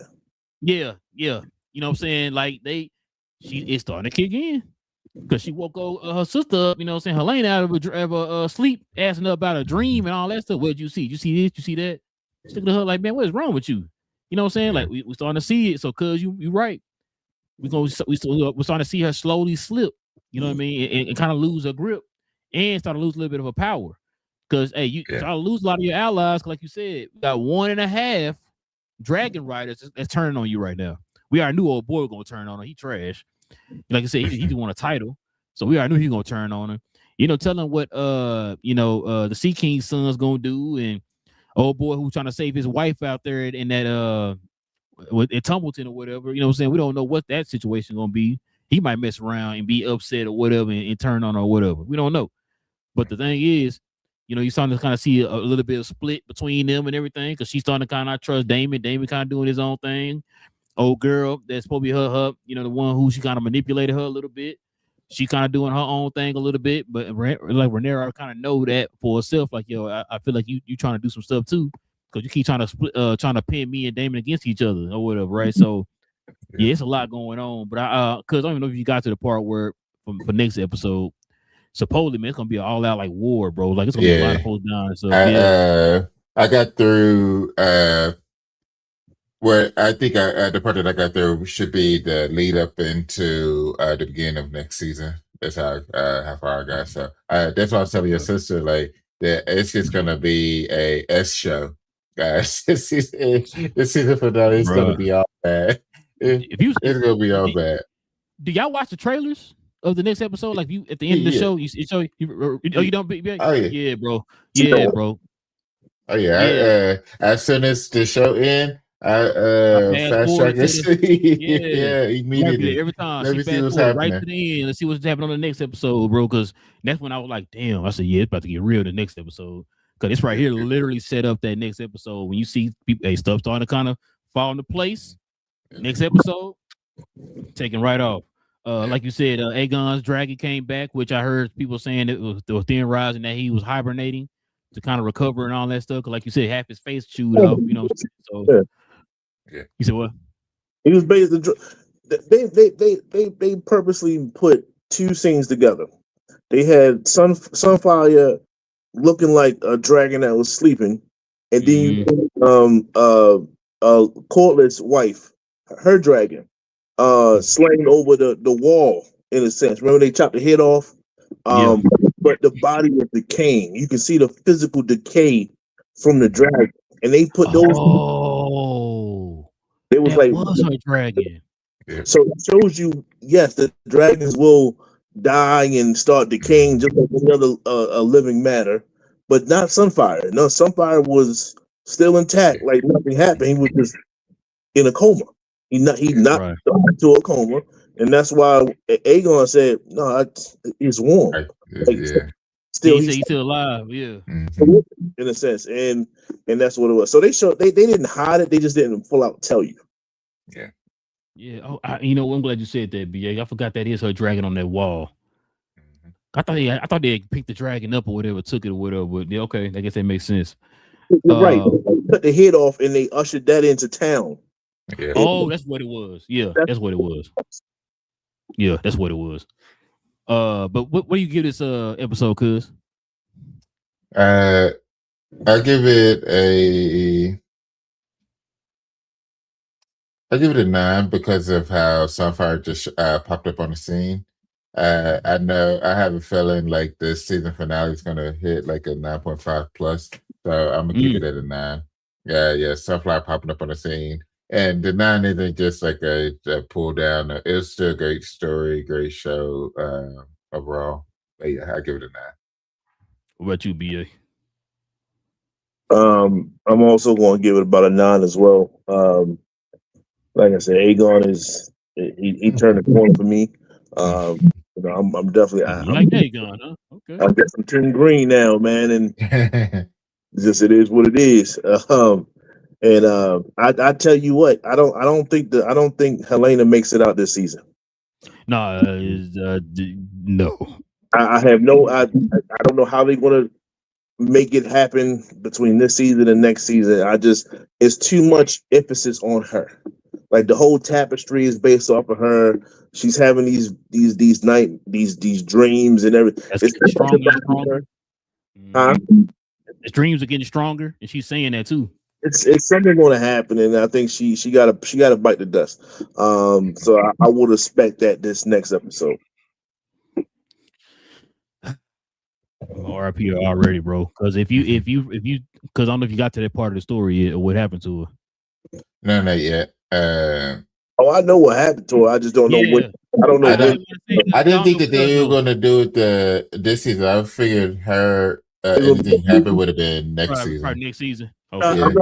Yeah. You know what I'm saying? Like it's starting to kick in because she woke her sister up. You know what I'm saying? Helena out of a sleep, asking her about a dream and all that stuff. What did you see? You see this? You see that? Sticking to her like, man, what is wrong with you? You know what I'm saying? Like we starting to see it. So, cause you right. We're starting to see her slowly slip. You know what I mean? And kind of lose her grip and start to lose a little bit of her power. Because you start to lose a lot of your allies. Like you said, we got 1.5 dragon riders that's turning on you right now. We already knew old boy was gonna turn on her. He trash. Like I said, he just won a title, so we already knew he was gonna turn on her. You know, telling what the Sea King's son's gonna do, and old boy who's trying to save his wife out there in that at Tumbleton or whatever. You know what I'm saying? We don't know what that situation gonna be. He might mess around and be upset or whatever and turn on her or whatever. We don't know. But the thing is, you know, you're starting to kind of see a little bit of split between them and everything, because she's starting to kind of not trust Daemon. Daemon kind of doing his own thing. Old girl that's supposed to be her, you know, the one who she kind of manipulated her a little bit. She kind of doing her own thing a little bit, but like Rhaenyra kind of know that for herself. Like, yo, I feel like you trying to do some stuff too, because you keep trying to split, trying to pin me and Daemon against each other or whatever, right? So yeah, it's a lot going on. But because I don't even know if you got to the part where for next episode, supposedly, man, it's gonna be an all out like war, bro. Like it's gonna be a lot of folks dying. So I got through where I think the part that I got through should be the lead up into the beginning of next season. That's how far I got. So that's why I was telling your sister like that it's just gonna be a S show, guys. This season finale is gonna Bruh. be all bad. It's gonna be all bad. Do y'all watch the trailers of the next episode? Like you at the end of the Yeah. show, you don't be Oh yeah. yeah, bro. Yeah, bro. Oh yeah. Yeah. As soon as the show end, I Fast fast forward track to it. yeah. Yeah, immediately. Every time Let she me see fast what's forward right to happening. the end. Let's see what's happening on the next episode, bro. Because that's when I was like, damn. I said, yeah, it's about to get real the next episode. Because this right here literally set up that next episode. When you see people, stuff starting to kind of fall into place. Next episode, taking right off. Like you said, Aegon's dragon came back, which I heard people saying it was the thin rise and that he was hibernating to kind of recover and all that stuff. Cause like you said, half his face chewed off. You know what I'm saying? So you said what? He was basically they purposely put two scenes together. They had Sunfire looking like a dragon that was sleeping, and then Corliss's wife, her dragon, slain over the wall in a sense. Remember they chopped the head off, but the body was decaying. You can see the physical decay from the dragon, and they put those. Oh, it was that like was her dragon. So it shows you, yes, the dragons will die and start decaying just like any other living matter, but not Sunfire. No, Sunfire was still intact, like nothing happened. He was just in a coma. He knocked into a coma, and that's why Aegon said, "No, it's warm." He's still alive. Yeah, in a sense, and that's what it was. So they didn't hide it. They just didn't full out tell you. Yeah. Yeah. Oh, I'm glad you said that, BA. I forgot that is her dragon on that wall. I thought they picked the dragon up or whatever, took it or whatever. But yeah, okay, I guess that makes sense. You're right. They cut the head off and they ushered that into town. Yeah. Oh, that's what it was. Yeah, that's what it was. Yeah, that's what it was. But what do you give this episode, cuz? I give it a 9 because of how Sunfire just popped up on the scene. I know I have a feeling like the season finale is gonna hit like a 9.5 plus, so I'm gonna keep it at a 9. Yeah, Sunfire popping up on the scene, and the 9 isn't just like a pull down. It's still a great story, great show overall. But yeah, I give it a 9. What about you, BA? I'm also going to give it about a 9 as well. Like I said, Aegon he turned the corner for me. I'm definitely like Aegon, huh? Okay. I guess I'm Team Green now, man, and just it is what it is. I tell you what, I don't think Helena makes it out this season. No. I have I don't know how they're going to make it happen between this season and next season. It's too much emphasis on her. Like the whole tapestry is based off of her. She's having these dreams and everything. It's stronger and stronger. Huh? His dreams are getting stronger, and she's saying that too. It's something going to happen, and I think she got to bite the dust. So I would expect that this next episode. RIP already, bro. Because if you, because I don't know if you got to that part of the story yet, or what happened to her. No, not yet. I know what happened to her. I just don't know what. I don't know. I didn't think that they were going to do it this season. I figured her anything happened would have been next season. Probably next season. Okay.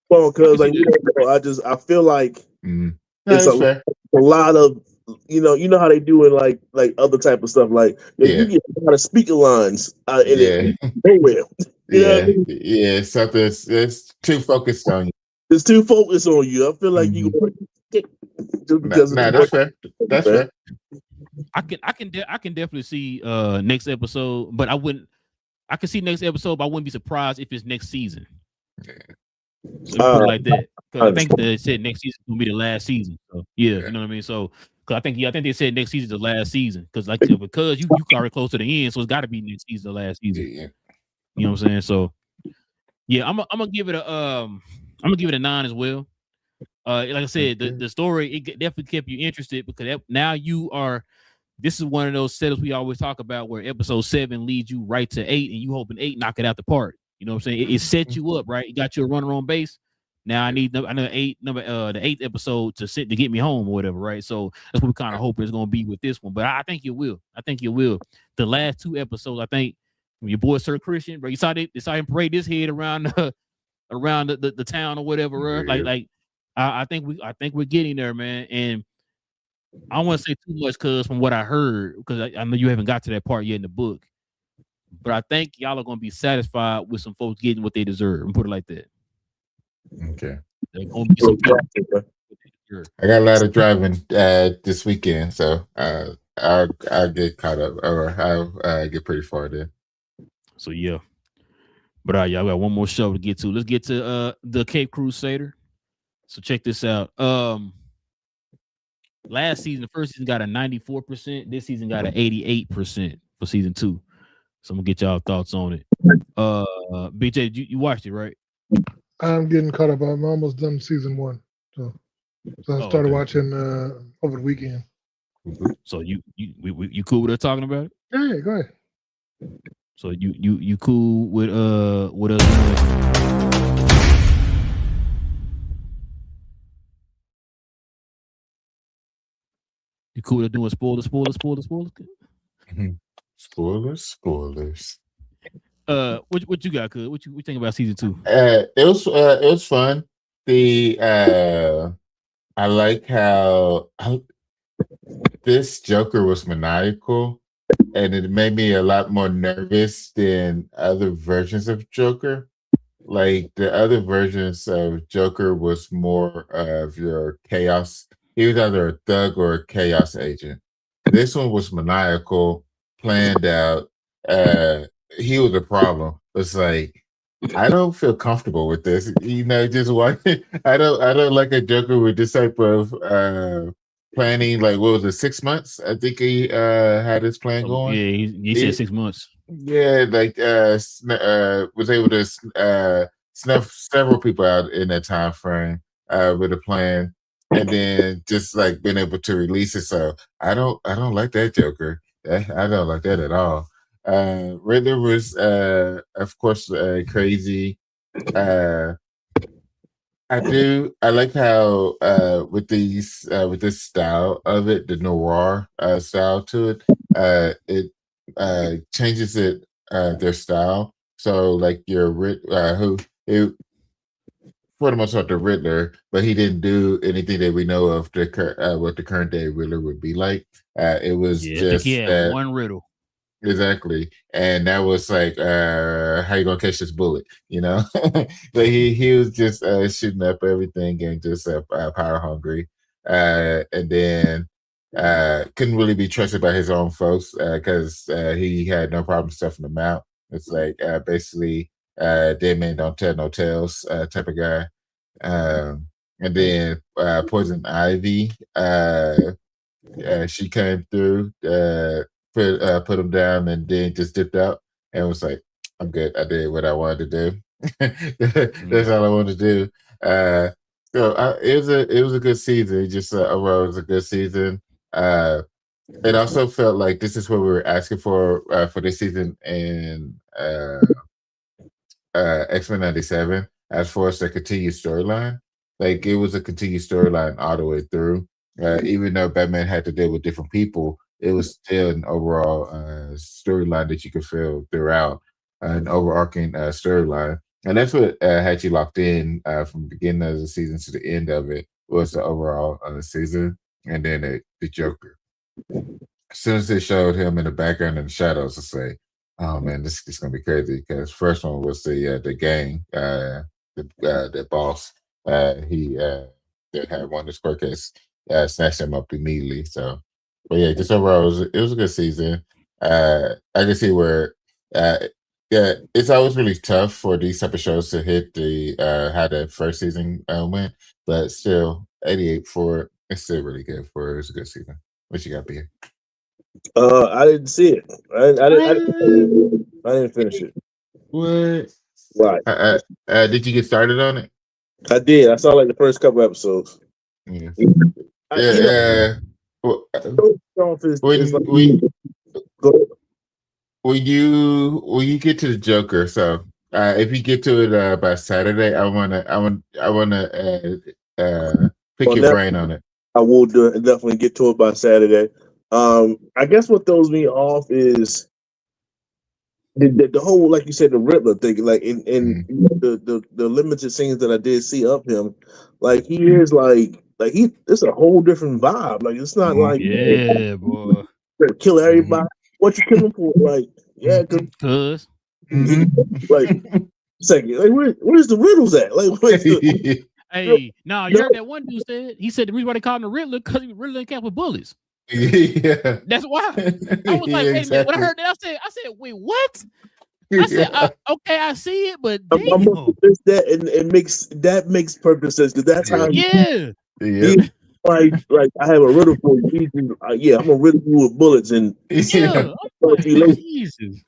Because I feel like it's a lot of you know how they do in like other type of stuff. Like you get a lot of speaker lines nowhere. Yeah, something it's too focused on you. It's too focused on you. I feel like you just because that's fair. That's fair. I can definitely see next episode, but I can see next episode, but I wouldn't be surprised if it's next season. So put it like that. Because I think they said next season will be the last season. So you know what I mean. So because I think they said next season is the last season. Because because you already close to the end, so it's got to be next season the last season. Yeah. You know what I'm saying? So yeah, I'm gonna give it a 9 as well. Like I said, the story it definitely kept you interested because now you are this is one of those setups we always talk about where episode 7 leads you right to 8, and you hoping 8 knock it out the park. You know what I'm saying? It set you up, right? It got you a runner on base. Now I need the 8th episode to get me home or whatever, right? So that's what we kind of hope it's gonna be with this one. But I think it will. I think it will. The last 2 episodes, I think your boy Sir Christian, bro, you saw him parade his head around the town or whatever. Like I think we're getting there, man. And I don't want to say too much because from what I heard, because I know you haven't got to that part yet in the book, but I think y'all are gonna be satisfied with some folks getting what they deserve. And put it like that. Okay. There's gonna be some people. I got a lot of driving this weekend, so I'll get caught up, or I'll get pretty far there. So yeah. But y'all got one more show to get to. Let's get to the Cape Crusader. So check this out. Last season, the first season got a 94%. This season got an 88% for season 2. So I'm gonna get y'all thoughts on it. BJ, you watched it, right? I'm getting caught up. I'm almost done season 1. So I started watching over the weekend. So you cool with us talking about it? Yeah, go ahead. So you cool with us doing? You cool with doing spoilers? Spoilers. What you got, Cuz? What you think about season 2? It was fun. I like how this Joker was maniacal, and it made me a lot more nervous than other versions of Joker. Like the other versions of Joker was more of your chaos. He was either a thug or a chaos agent. This one was maniacal, planned out. He was a problem. It's like, I don't feel comfortable with this. Just watching. I don't like a Joker with this type of planning. Like, what was it, 6 months? I think he had his plan going. Yeah, he said 6 months. Yeah, like was able to snuff several people out in that time frame with a plan, and then just like being able to release it. So I don't like that Joker. I don't like that at all. Riddler was of course crazy. I like how with this style of it, the noir style to it, it changes their style. So like your for the most part the Riddler, but he didn't do anything that we know of what the current day Riddler would be like. It was just one riddle. Exactly. And that was like, how you gonna catch this bullet? But he was just shooting up everything and just power hungry. And then couldn't really be trusted by his own folks because he had no problem stuffing them out. It's like basically dead man don't tell no tales type of guy. And then Poison Ivy, she came through, put him down, and then just dipped out and was like, I'm good. I did what I wanted to do. That's all I wanted to do. So it was a good season. Just overall, it was a good season. It also felt like this is what we were asking for this season in X-Men 97 as far as the continued storyline. Like it was a continued storyline all the way through. Even though Batman had to deal with different people, it was still an overall storyline that you could feel throughout, an overarching storyline. And that's what had you locked in from the beginning of the season to the end of it, was the overall season. And then the Joker. As soon as they showed him in the background in the shadows, I say, oh man, this is going to be crazy. Because first one was the gang, the boss. He that had won the square case, snatched him up immediately. So, but yeah, just overall, it was a good season. I can see where, it's always really tough for these type of shows to hit the how the first season went, but still, 88 for it. It's still really good for it. It was a good season. What you got, B? I didn't see it. I didn't finish it. What? Right. Did you get started on it? I did. I saw like the first couple episodes. Yeah. Well, Off is when like, when you get to the Joker, so if you get to it by Saturday, I wanna pick well, your brain on it. I will definitely get to it by Saturday. I guess what throws me off is the whole, like you said, the Riddler thing. Like in the limited scenes that I did see of him, like he is like it's a whole different vibe. Like it's not like Yeah, boy. kill everybody. What you killing for? Like Cuz. like second, like where's the riddles at? Like where's the Hey, nah, you heard that one dude said? He said the reason why they called him the Riddler because he Riddler in cap with bullets. Yeah, That's why. I was like, wait a minute. When I heard that, I said, wait, what? I said, okay, I see it, but damn. That and it makes perfect sense because that's how yeah. Like I have a riddle for you. I'm gonna riddle you with bullets and I'm like, Jesus.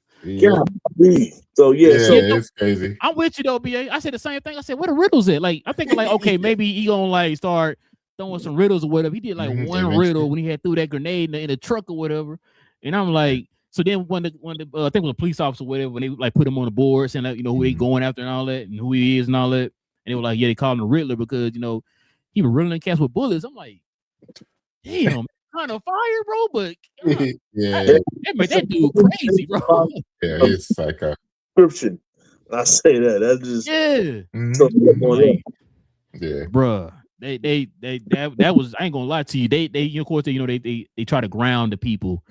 So it's crazy. I'm with you though, BA. I said the same thing. I said, where the riddles at? Like, I'm thinking like, okay, maybe he gonna like start throwing some riddles or whatever. He did like one riddle when he had threw that grenade in the truck or whatever. And I'm like, so then when the I think it was a police officer or whatever, when they like put him on the board, saying that, who they going after and all that, and who he is and all that. And they were like, yeah, they called him the Riddler because he was riddling cats with bullets. I'm like, damn, kind of fire, bro. But that made that dude crazy, bro. Yeah, he's psycho. Description. I say that. That's just bruh. That was, I ain't gonna lie to you. They of course they try to ground the people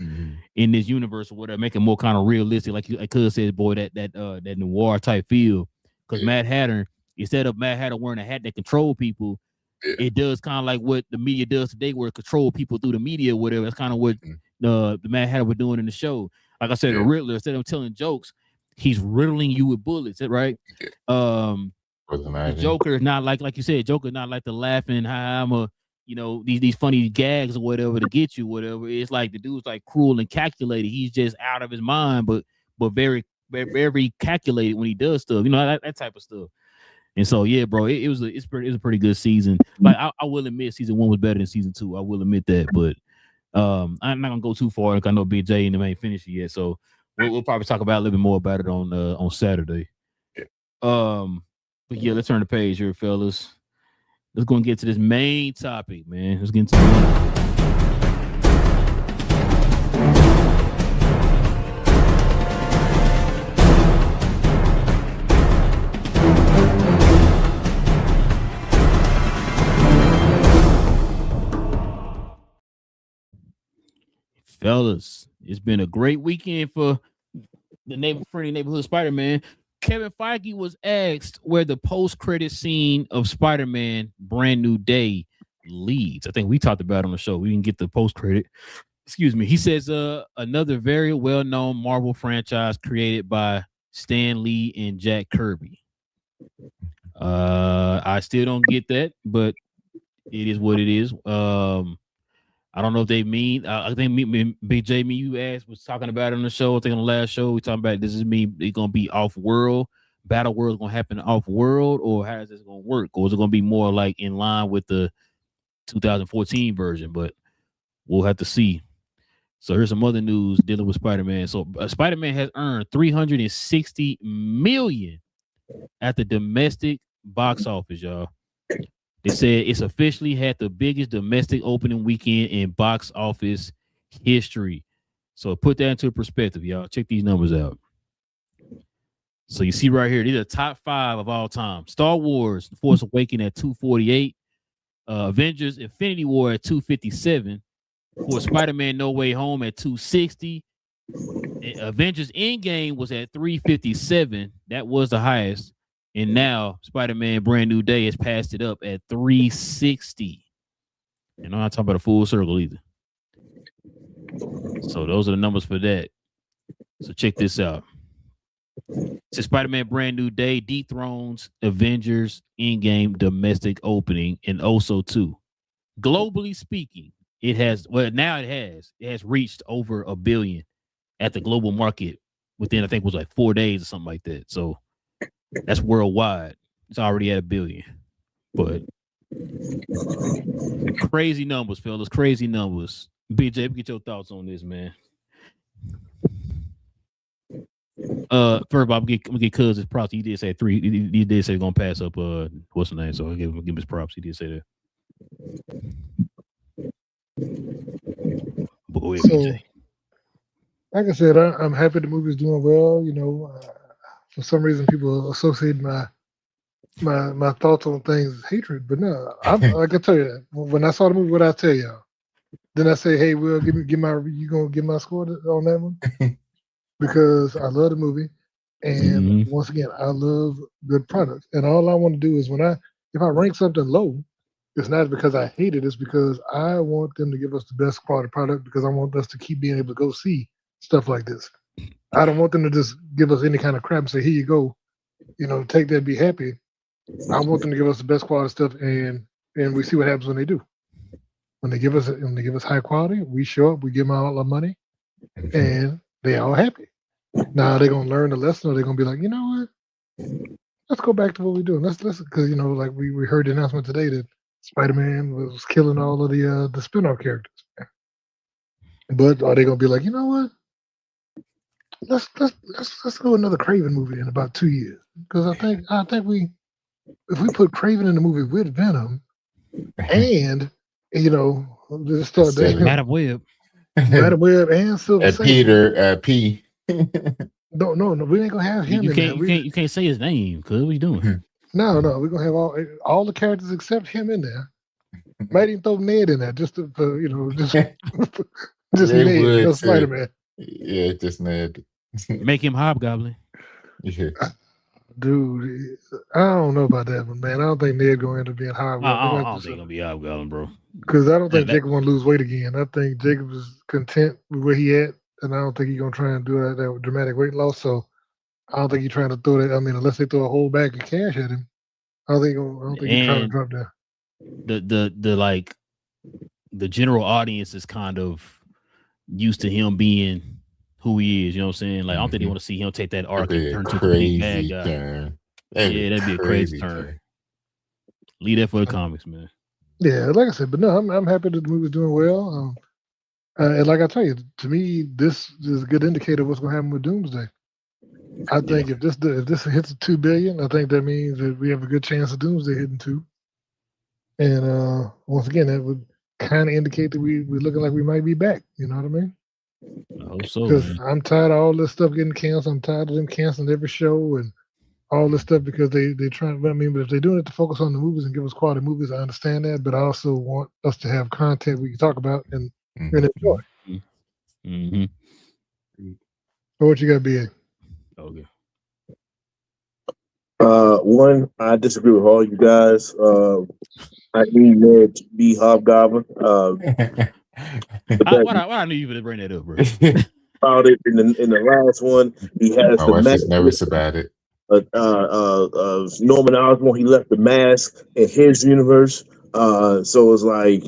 in this universe or whatever, make it more kind of realistic, like Cuz says, boy, that noir type feel. Because Mad Hatter, instead of Mad Hatter wearing a hat that control people, it does kind of like what the media does today, where it control people through the media or whatever. That's kind of what the Mad Hatter were doing in the show. Like I said, the Riddler, instead of telling jokes, he's riddling you with bullets, right? The Joker is not like you said, Joker is not like the laughing, I'm a, these funny gags or whatever to get you, whatever. It's like the dude's like cruel and calculated. He's just out of his mind, but very, very, very calculated when he does stuff, that type of stuff. And so, yeah, bro, it was a pretty good season. Like I will admit, season 1 was better than season 2. I will admit that, but I'm not gonna go too far. Like I know Big J and them ain't finished it yet, so we'll probably talk about a little bit more about it on Saturday. But yeah, let's turn the page here, fellas. Let's go and get to this main topic, man. Let's get into it. Fellas, it's been a great weekend for the friendly neighborhood Spider-Man. Kevin Feige was asked where the post-credit scene of Spider-Man Brand New Day leads. I think we talked about it on the show. We didn't get the post-credit. Excuse me. He says another very well-known Marvel franchise created by Stan Lee and Jack Kirby. I still don't get that, but it is what it is. I don't know if they mean. I think Big J, you was talking about it on the show. I think on the last show we talking about this is mean it's gonna be off world. Battle World is gonna happen off world, or how is this gonna work? Or is it gonna be more like in line with the 2014 version? But we'll have to see. So here's some other news dealing with Spider-Man. So Spider-Man has earned $360 million at the domestic box office, y'all. They said it's officially had the biggest domestic opening weekend in box office history. So put that into perspective, y'all. Check these numbers out. So you see right here, these are top 5 of all time. Star Wars, The Force Awakens at 248. Avengers Infinity War at 257. For Spider-Man No Way Home at 260. Avengers Endgame was at 357. That was the highest. And now Spider-Man Brand New Day has passed it up at 360. And I'm not talking about a full circle either. So those are the numbers for that. So check this out. So Spider-Man Brand New Day dethrones Avengers Endgame domestic opening and also too. Globally speaking, it has reached over $1 billion at the global market within, I think it was like 4 days or something like that. So that's worldwide. It's already at $1 billion. But Crazy numbers, fellas. Crazy numbers. BJ, get your thoughts on this, man. First of all, I'm gonna get Cuz his props. He did say 3. He did say he's gonna pass up what's the name? So I'll give him his props. He did say that. Boy, So, BJ. like I said, I'm happy the movie's doing well. You know, for some reason, people associate my thoughts on things as hatred, but no, I can tell you, when I saw the movie, what I tell y'all, then I say, hey, Will, you gonna give my score on that one? Because I love the movie, and once again, I love good products, and all I want to do is if I rank something low, it's not because I hate it, it's because I want them to give us the best quality product, because I want us to keep being able to go see stuff like this. I don't want them to just give us any kind of crap and say, here you go, take that, be happy. I want them to give us the best quality stuff, and we see what happens when they do. When they give us high quality, we show up, we give them all our money, and they all happy. Now they're gonna learn the lesson, or they're gonna be like, you know what? Let's go back to what we're doing. Let's because like we heard the announcement today that Spider-Man was killing all of the spin-off characters. But are they gonna be like, you know what? Let's go another Craven movie in about 2 years? Because I think if we put Craven in the movie with Venom, and just start Madam Web and Silver Sable. Peter P. No, we ain't gonna have him. You can't say his name because what are you doing? No, we're gonna have all the characters except him in there. Might even throw Ned in there just Ned, no Spider-Man. Yeah, just Ned. Make him Hobgoblin. Yeah. Dude, I don't know about that one, man. I don't think Ned gonna end up being Hobgoblin. I don't think he's gonna be Hobgoblin, bro. Because I don't think Jacob want to lose weight again. I think Jacob is content with where he at, and I don't think he's gonna try and do that dramatic weight loss. So I don't think he's trying to throw that. I mean, unless they throw a whole bag of cash at him, I don't think he's trying to drop down. The general audience is kind of used to him being who he is. You know what I'm saying? Like I don't think they want to see him take that arc and turn to a complete bad guy. That'd be a crazy turn. Leave that for the comics, man. Yeah, like I said, but no, I'm happy that the movie's doing well. And like I tell you, to me, this is a good indicator of what's going to happen with Doomsday. I think if this hits $2 billion, I think that means that we have a good chance of Doomsday hitting 2. And once again, that would kind of indicate that we're looking like we might be back. You know what I mean? I hope so. Because I'm tired of all this stuff getting canceled. I'm tired of them canceling every show and all this stuff because they trying. I mean, but if they're doing it to focus on the movies and give us quality movies, I understand that. But I also want us to have content we can talk about and enjoy. Mm-hmm. So what you got, BA? Okay. One, I disagree with all you guys. I need Ned to be Hobgoblin. Why I knew you would bring that up, bro. About it in the last one, he has My the wife mask. is nervous about it. Norman Osborn, he left the mask in his universe. So it's like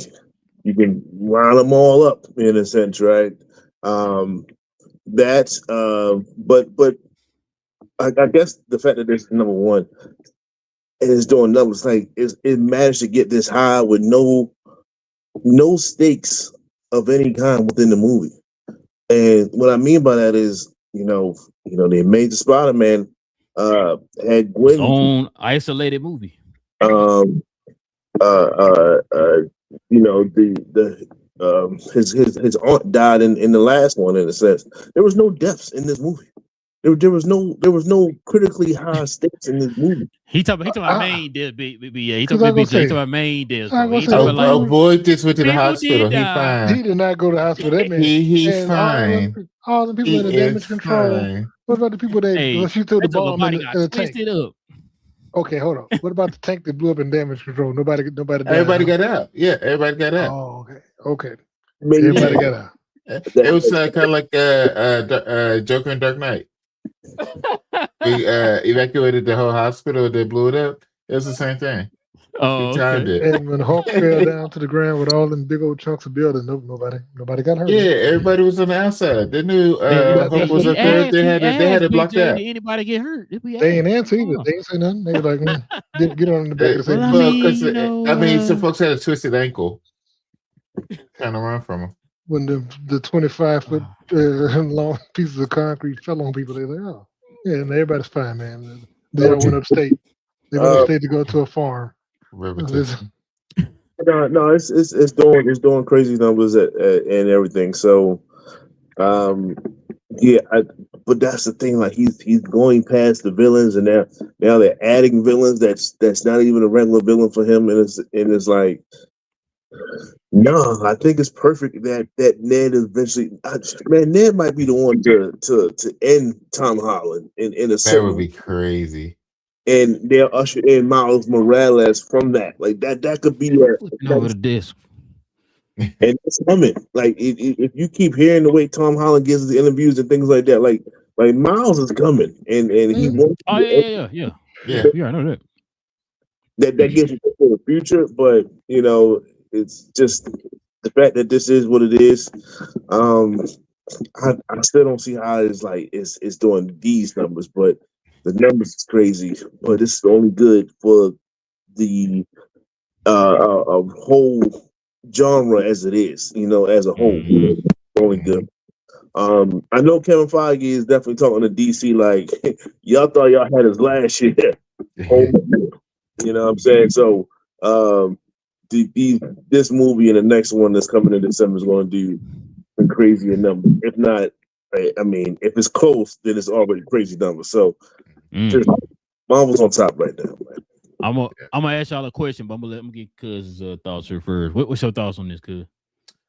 you can round them all up in a sense, right? But I guess the fact that there's number one and it's doing numbers, like it managed to get this high with no stakes of any kind within the movie. And what I mean by that is, they made the Spider-Man had Gwen own isolated movie. His aunt died in the last one. In a sense, there was no deaths in this movie. There was no critically high stakes in this movie. He talking about main deaths, yeah. He talking about main deaths. Boy just went to the hospital. He fine. He did not go to the hospital. That man, he's fine. All the people in the damage control. Fine. What about the people that she threw the bomb in the tank? It up. Okay, hold on. What about the tank that blew up in damage control? Nobody died. Everybody got out. Yeah, everybody got out. Oh, okay. Everybody got out. It was kind of like Joker and Dark Knight. We evacuated the whole hospital. They blew it up. It was the same thing. Oh, He timed okay. it. And when Hulk fell down to the ground with all them big old chunks of building, nobody got hurt. Yeah, everybody was on the outside. They knew Hulk That's was what up there. They had it Big blocked J, out. did anybody get hurt? Did we they ain't ask? answer either. Oh. They ain't say nothing. They was like, get on in the back of the Well, I safety. mean, Because you know, I mean, some folks had a twisted ankle, kind of run from him. When the 25-foot long pieces of concrete fell on people, they like, oh, yeah, and everybody's fine, man. They all went upstate. They went upstate to go to a farm. Repetition. No, it's doing crazy numbers and everything. So, yeah, but that's the thing. Like he's going past the villains, and now they're adding villains. That's not even a regular villain for him, and it's like, no, I think it's perfect that Ned eventually. Man, Ned might be the one to end Tom Holland in a That certain, would be crazy. and they'll usher in Miles Morales from that. Like that could be flipping over the disc. and it's coming. Like if you keep hearing the way Tom Holland gives the interviews and things like that, like Miles is coming, and he wants Oh yeah. Yeah. I know that. that gives you for the future. But it's just the fact that this is what it is. I still don't see how it's doing these numbers, but the numbers is crazy. But it's only good for the whole genre as it is, as a whole. Only good. I know Kevin Feige is definitely talking to DC like y'all thought y'all had us last year. You know what I'm saying? So this movie and the next one that's coming in December is going to do a crazy number. If not, I mean, if it's close, then it's already crazy number. So just Marvel's on top right now. I'm gonna ask y'all a question, but I'm gonna get Cuz's thoughts here first. What's your thoughts on this, Cuz?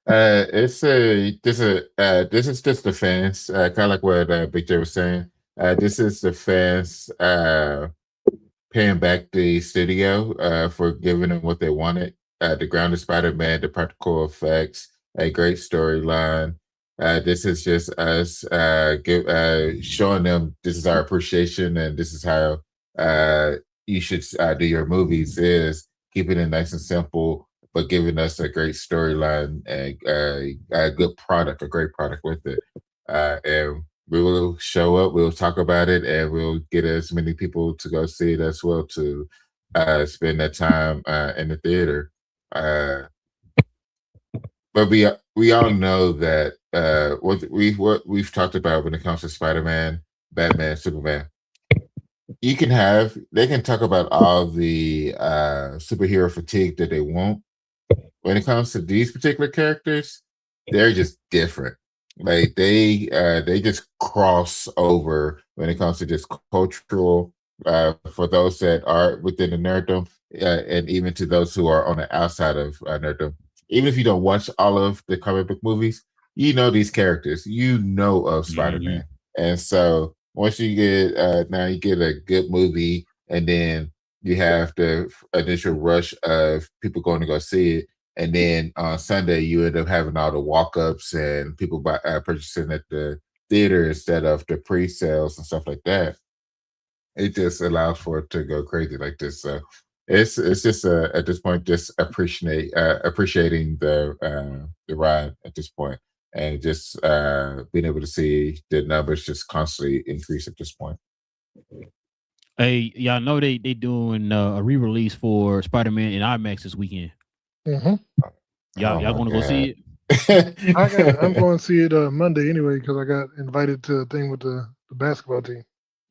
This is just the fans, kind of like what Big J was saying. This is the fans paying back the studio for giving them what they wanted. The grounded Spider-Man, the practical effects, a great storyline. This is just us showing them this is our appreciation and this is how you should do your movies, is keeping it nice and simple, but giving us a great storyline and a good product, a great product with it. And we will show up, we'll talk about it, and we'll get as many people to go see it as well to spend that time in the theater. But we all know that what we've talked about when it comes to Spider-Man, Batman, Superman, they can talk about all the superhero fatigue that they want. When it comes to these particular characters, they're just different. Like they just cross over when it comes to just cultural. For those that are within the nerddom, and even to those who are on the outside of nerddom, even if you don't watch all of the comic book movies, you know these characters. You know of Spider-Man, and so once you get now you get a good movie, and then you have the initial rush of people going to go see it. And then on Sunday, you end up having all the walk-ups and people purchasing at the theater instead of the pre-sales and stuff like that. It just allows for it to go crazy like this. So it's just at this point just appreciating the ride at this point, and just being able to see the numbers just constantly increase at this point. Hey, y'all know they doing a re-release for Spider-Man in IMAX this weekend. Mm-hmm. Y'all gonna go see it? I'm going to see it Monday anyway because I got invited to a thing with the basketball team.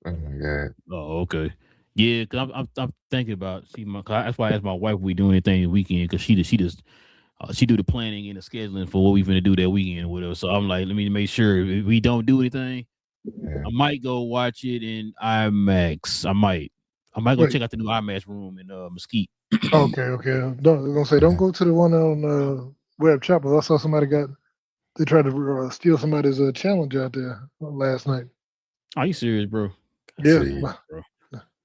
Oh my god! Oh, okay. Yeah, cause I'm thinking about that's why I asked my wife if we do anything the weekend, because she do the planning and the scheduling for what we gonna do that weekend with us. So I'm like, let me make sure if we don't do anything, I might go watch it in IMAX. I might go check out the new IMAX room in Mesquite. Okay. Don't go to the one on Web Chapel. I saw they tried to steal somebody's challenge out there last night. Are you serious, bro? Yeah,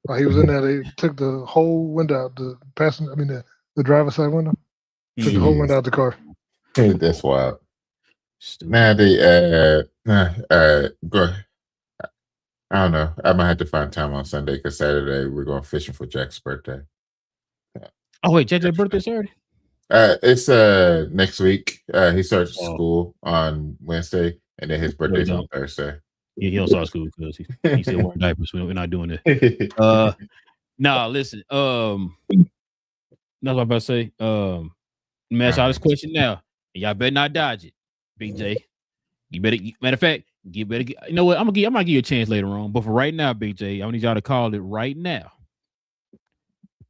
while he was in there, they took the whole window out, the driver's side window. Took the whole window out the car. That's wild. Now bro, I don't know. I might have to find time on Sunday because Saturday we're going fishing for Jack's birthday. Oh wait, JJ birthday Saturday? It's next week. He starts school on Wednesday, and then his birthday's on Thursday. Yeah, he don't start school because he still wearing diapers. We're not doing that. Nah, listen. That's what I'm about to say. Man, ask y'all this question now. Y'all better not dodge it, Big J. You better. Matter of fact, you better. You know what? I might give you a chance later on. But for right now, Big J, I need y'all to call it right now.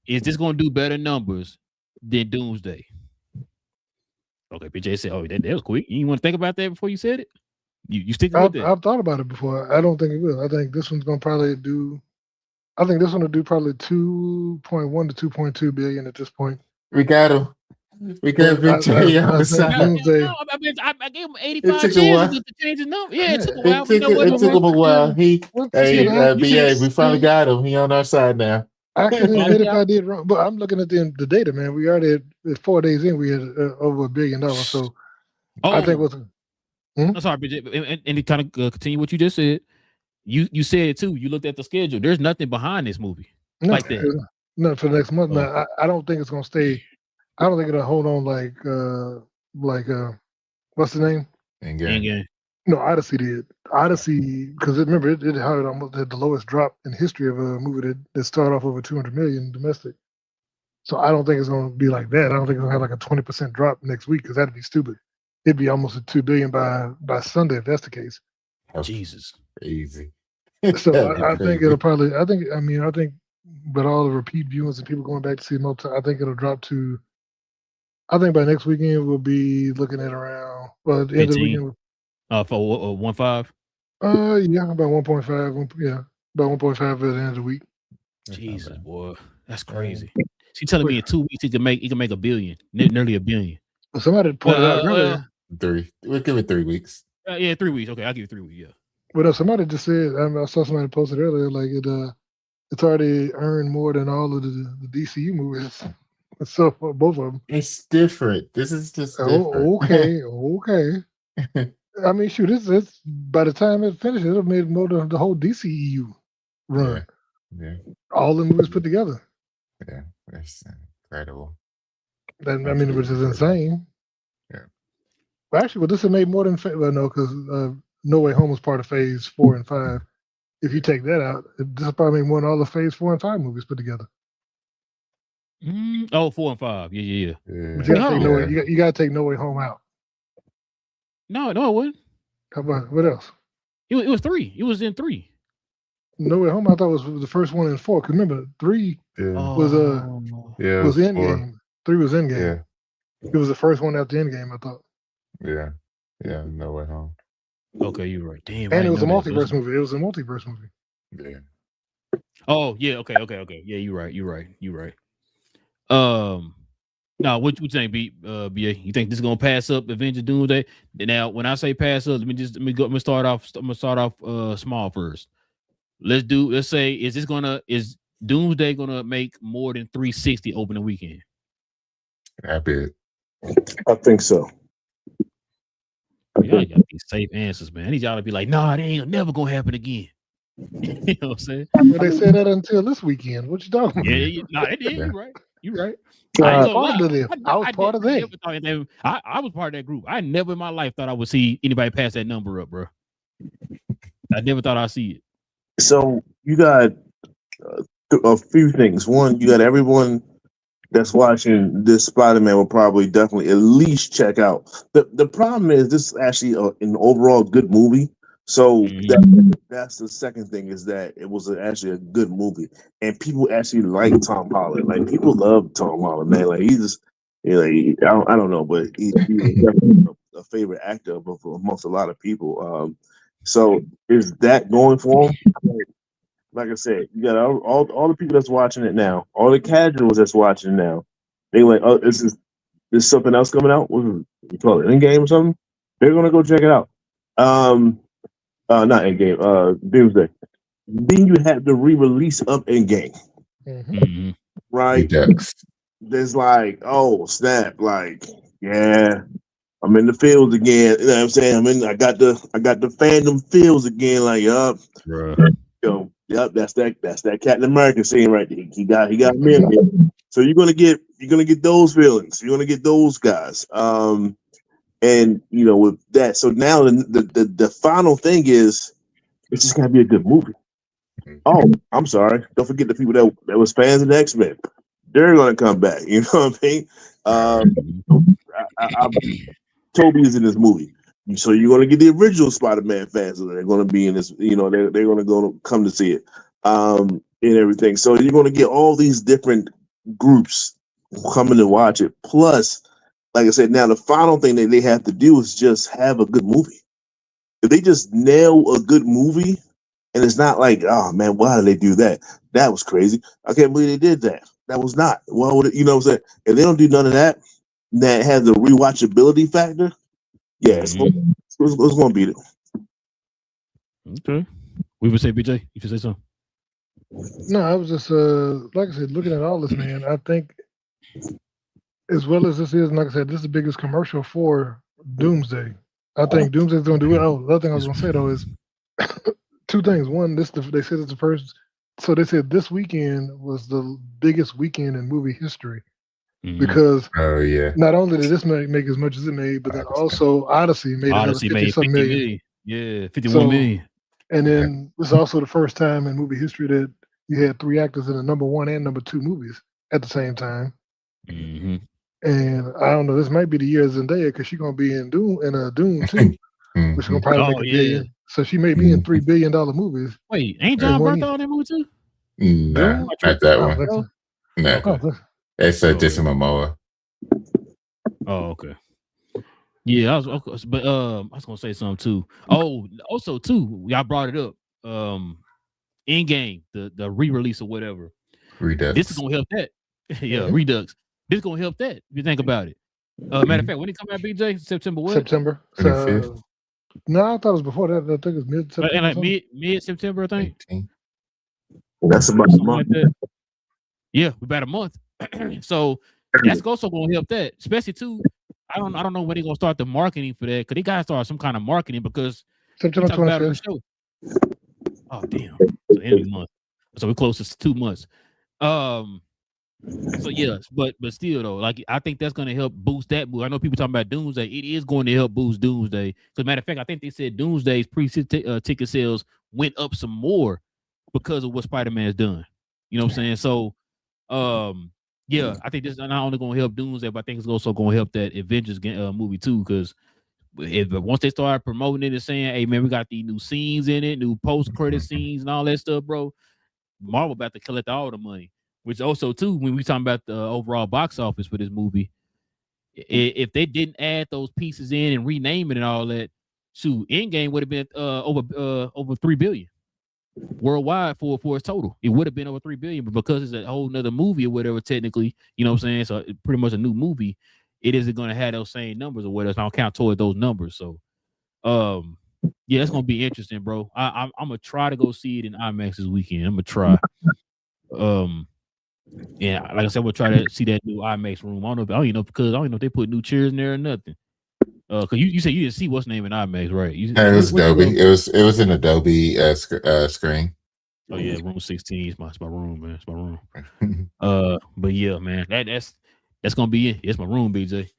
Is this going to do better numbers than Doomsday? Okay, Big J said, "Oh, that was quick. You want to think about that before you said it? You sticking with it? I've thought about it before. I don't think it will. I think this one's going to probably do. I think this one will do probably 2.1 to 2.2 billion at this point. We got him. We got Big J on the side. I gave him 85 chances to change his number. Yeah, it took a while. It took him a while. BA, we finally got him. He on our side now. I can admit if I did wrong, but I'm looking at the data, man. We already at 4 days in, we had over $1 billion. So I think what's. I'm sorry, BJ, and to kind of continue what you just said. You said it too. You looked at the schedule. There's nothing behind this movie like that. No, for the next month. Now, I don't think it's gonna stay. I don't think it'll hold on like what's the name? Endgame. No, Odyssey did. Odyssey, because remember it had almost had the lowest drop in history of a movie that started off over 200 million domestic. So I don't think it's gonna be like that. I don't think it's gonna have like a 20% drop next week because that'd be stupid. It'd be almost at 2 billion by Sunday if that's the case. Jesus, easy. So I think it'll probably. I think, but all the repeat viewings and people going back to see it multiple, I think it'll drop to. I think by next weekend we'll be looking at around. Well, at the end of the weekend. For 1.5. Yeah, about 1.5. Yeah, about 1.5 at the end of the week. Jesus, boy, that's crazy. She's telling me in 2 weeks he can make $1 billion, nearly $1 billion. Well, somebody pointed out earlier. 3. We'll give it 3 weeks. Yeah, 3 weeks. Okay, I'll give you 3 weeks. Yeah. But somebody just said, I saw somebody posted earlier, like it's already earned more than all of the DCU movies. So both of them. It's different. This is just different. Okay. I mean, shoot, it's by the time it finishes, it'll made more than the whole DCEU run. Yeah. All the movies put together. Yeah, it's incredible. Which is insane. Yeah. Well, actually, this has made more than because No Way Home was part of Phase 4 and 5. If you take that out, this will probably make more than all the Phase 4 and 5 movies put together. 4 and 5. Yeah. But you gotta take No Way Home out. No, it wouldn't. How about what else? It was 3. It was in 3. No Way Home, I thought was the first one in 4. Cause remember, 3 was Endgame. 3 was Endgame. Yeah. It was the first one after Endgame, I thought. Yeah, No Way Home. Okay, you're right. Damn. And it was a multiverse movie. It was a multiverse movie. Yeah. Oh yeah. Okay. Yeah, you're right. Now what you think, BA? You think this is gonna pass up Avengers Doomsday? Now, when I say pass up, I'm gonna start off small first. Let's say, is Doomsday gonna make more than 360 opening weekend? Happy. I think so. Y'all got these safe answers, man. I need y'all to be like, nah, it ain't never gonna happen again. You know what I'm saying? Well, they said that until this weekend. What you talking about? It did. You're right. I was part of that. I was part of that group. I never in my life thought I would see anybody pass that number up, bro. I never thought I'd see it. So you got a few things. One, you got everyone that's watching this Spider-Man will probably definitely at least check out. The problem is this is actually an overall good movie. So that's the second thing, is that it was actually a good movie, and people actually like Tom Holland. Like, people love Tom Holland, man. Like, he's just, I don't know, but he's definitely a favorite actor amongst a lot of people. So is that going for him? Like I said, you got all the people that's watching it now, all the casuals that's watching it now. They like, oh, there's something else coming out. What do you call it, Endgame or something? They're gonna go check it out. Not Endgame, Doomsday. Then you have the re-release of Endgame, right? There's like, oh snap, like, yeah, I'm in the fields again. You know what I'm saying? I got the fandom feels again. Like, that's that Captain America scene right there. He got me. So you're gonna get You're gonna get those villains. You're gonna get those guys. And with that, so now the final thing is it's just gotta be a good movie. Oh, I'm sorry. Don't forget the people that was fans of the X-Men. They're gonna come back. You know what I mean? Toby is in this movie, so you're gonna get the original Spider-Man fans. They're gonna be in this. They're gonna come to see it, and everything. So you're gonna get all these different groups coming to watch it. Plus, like I said, now the final thing that they have to do is just have a good movie. If they just nail a good movie, and it's not like, oh man, why did they do that? That was crazy. I can't believe they did that. That was not. Why would it? You know what I'm saying? If they don't do none of that, that has the rewatchability factor. Yeah, it's going to beat it. Okay. We would say, BJ, you should say something. No, I was just like I said, looking at all this, man. I think as well as this is, like I said, this is the biggest commercial for Doomsday. I think Doomsday's going to do it. Oh, the other thing I was going to say though is two things. One, they said it's the first. So they said this weekend was the biggest weekend in movie history because not only did this make as much as it made, but then also Odyssey made another 50-something million. Yeah, 51 million. And then this is also the first time in movie history that you had 3 actors in the number 1 and number 2 movies at the same time. Mm-hmm. And I don't know, this might be the year of Zendaya because she's gonna be in Doom too, which is gonna probably make $1 billion. So she may be in $3 billion movies. Wait, ain't John Bertha in that movie too? No, not that one. So. No, it's Jason Momoa. Oh, okay. Yeah, I was gonna say something too. Oh, also too, y'all brought it up. Endgame, the re-release or whatever. Redux. This is gonna help that. Redux. This is gonna help that. If you think about it. Matter of fact, when it come out, BJ, September what? September. No, I thought it was before that. I think it's mid-September. And like mid-September, I think. 18. That's about a month. Like that. Yeah, about a month. So that's also gonna help that, especially too. I don't know when they're gonna start the marketing for that because they gotta start some kind of marketing because September 25th. Oh damn! So end of the month. So we're close to 2 months. So yes, but still though, like I think that's gonna help boost that movie. I know people talking about Doomsday. It is going to help boost Doomsday. Because matter of fact, I think they said Doomsday's ticket sales went up some more because of what Spider-Man's done. You know what I'm saying? So, yeah, I think this is not only going to help Doomsday, but I think it's also going to help that Avengers movie too. Because once they start promoting it and saying, "Hey man, we got these new scenes in it, new post-credit scenes and all that stuff, bro," Marvel about to collect all the money. Which also too, when we talking about the overall box office for this movie, if they didn't add those pieces in and rename it and all that, shoot, Endgame would have been over $3 billion worldwide for its total. It would have been over $3 billion, but because it's a whole nother movie or whatever, technically, you know what I'm saying? So it's pretty much a new movie. It isn't going to have those same numbers or whatever. So I'll count toward those numbers. So, yeah, it's gonna be interesting, bro. I'm gonna try to go see it in IMAX this weekend. I'm gonna try. Yeah, like I said, we'll try to see that new IMAX room. I don't even know if they put new chairs in there or nothing. Cause you said you didn't see what's name in IMAX, right? It was Adobe. It was an Adobe screen. Oh yeah, room 16 is my room, man. It's my room. But yeah, man, that's gonna be it. It's my room, BJ.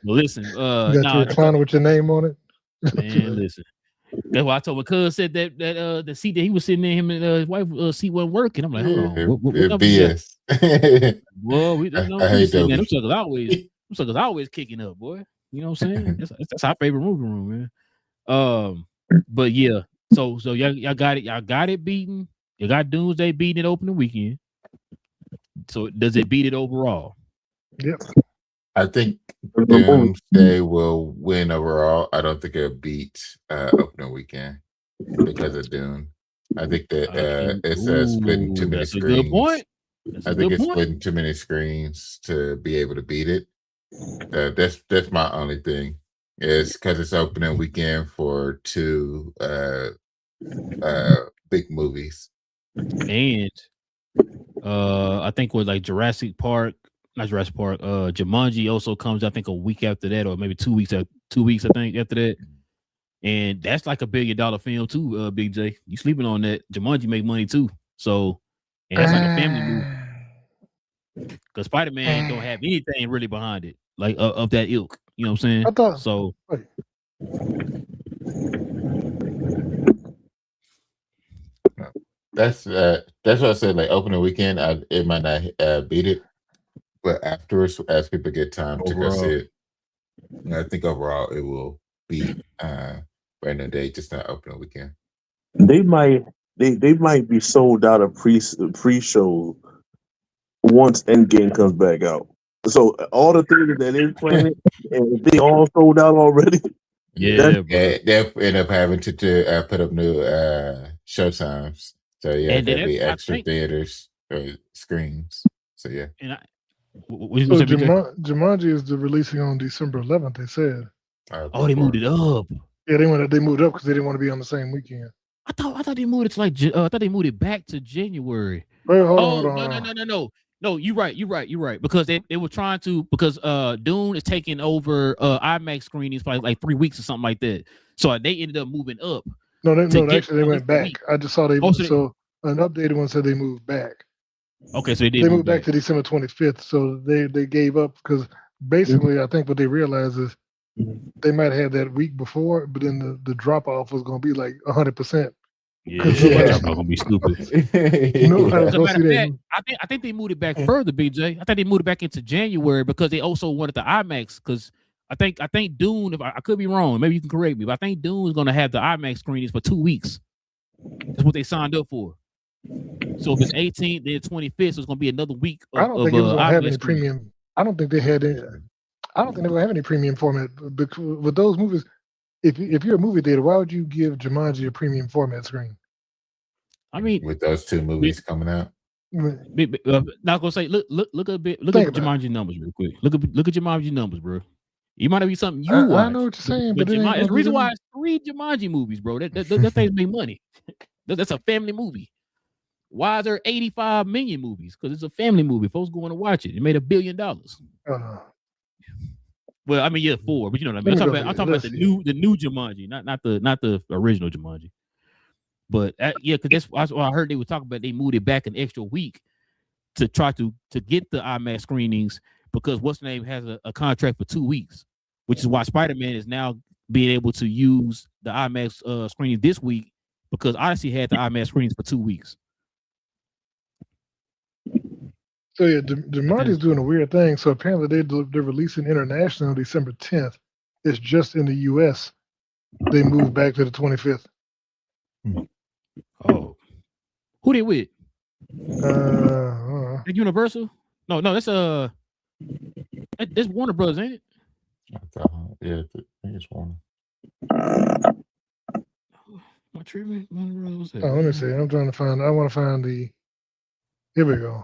Listen, you got your recliner with your name on it. Man, listen. That's why I told my cousin said that the seat that he was sitting in, him and his wife seat wasn't working. I'm like, hold on, what BS. Well, we don't know. I hate them suckers always kicking up, boy. You know what I'm saying? That's our favorite movie room, man. But yeah, so y'all got it. Y'all got it beaten. You got Doomsday beating it opening weekend. So does it beat it overall? Yep. I think Doomsday will win overall. I don't think it'll beat opening weekend because of Dune. I think that it's splitting too many screens. A good point. I think it's splitting too many screens to be able to beat it. That's my only thing. Is because it's opening weekend for 2 big movies. And I think with like Jurassic Park, Jumanji also comes, I think, a week after that, or maybe 2 weeks. 2 weeks, I think, after that. And that's like $1 billion film too, Big J. You sleeping on that? Jumanji make money too. So, and that's like a family movie. because Spider-Man don't have anything really behind it, like of that ilk. You know what I'm saying? I thought So. wait. That's what I said. Like opening weekend, it might not beat it, but afterwards, as people get time to go see Overall. it, I think overall it will beat Brandon Day, just not opening weekend. They might be sold out of pre-show once Endgame comes back out. So all the things that they're planning, and they all sold out already. Yeah, bro. They'll end up having to put up new show times. So yeah, And then there'll be I extra think, theaters or screens. So yeah. and what So say, BJ? Jumanji is releasing on December 11th. They said. Oh, they moved it up. Yeah, they moved up because they didn't want to be on the same weekend. I thought they moved it to like I thought they moved it back to January. Wait, hold Oh on. no, you're right. Because they were trying to, because Dune is taking over IMAX screenings for like 3 weeks or something like that. So they ended up moving up. Actually they went back. I just saw an updated one said they moved back. Okay, so they moved back to December 25th. So they gave up because basically I think what they realized is they might have that week before, but then the drop off was going to be like 100%. Yeah, I'm not gonna be stupid. Nobody's As a gonna see matter of that. fact, I think they moved it back further, BJ. I think they moved it back into January because they also wanted the IMAX. Because I think Dune, if I could be wrong, maybe you can correct me, but I think Dune is gonna have the IMAX screenings for 2 weeks. That's what they signed up for. So if it's 18th, then 25th, so it's gonna be another week. I don't think it was gonna have any IMAX premium. I don't think they had any. I don't think they will have any premium format because with those movies. If you're a movie theater, why would you give Jumanji a premium format screen? I mean, with those two movies coming out. Not gonna say look at Jumanji numbers real quick. Look at Jumanji numbers, bro. You might be something you watch. I know what you're saying, but it's the reason why it's 3 Jumanji movies, bro. That thing make money. That's a family movie. Why is there 85 million movies? Because it's a family movie. Folks going to watch it. It made $1 billion. Well, I mean, yeah, 4, but you know what I mean. I'm talking about the new Jumanji, not the original Jumanji. But yeah, because that's what I heard they were talking about. They moved it back an extra week to try to get the IMAX screenings because what's the name has a contract for 2 weeks, which is why Spider-Man is now being able to use the IMAX screening this week because Odyssey had the IMAX screenings for 2 weeks. So yeah, Jumanji's doing a weird thing. So apparently they're releasing international on December 10th. It's just in the U.S. They moved back to the 25th. Oh, who they with? Universal? No, that's Warner Brothers, ain't it? Yeah, I think it's Warner. My treatment. Oh, let me see. I'm trying to find. I want to find the. Here we go.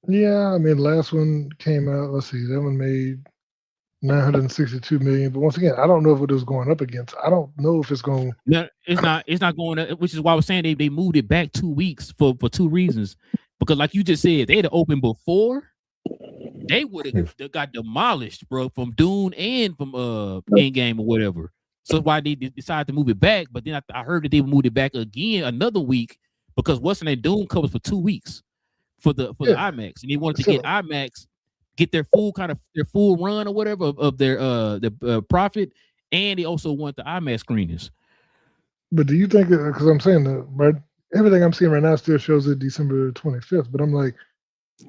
Yeah, I mean, last one came out. Let's see, that one made 962 million. But once again, I don't know what it was going up against. I don't know if it's going. No, it's not. It's not going up. Which is why I was saying they moved it back 2 weeks for 2 reasons. Because like you just said, they'd have opened before. They would have got demolished, bro, from Dune and from Endgame or whatever. So that's why they decided to move it back. But then I heard that they moved it back again another week because what's in that Dune covers for 2 weeks for the IMAX, and they wanted to get IMAX, get their full run or whatever of their profit, and they also want the IMAX screenings. But do you think? Because I'm saying that, but everything I'm seeing right now still shows it December 25th. But I'm like,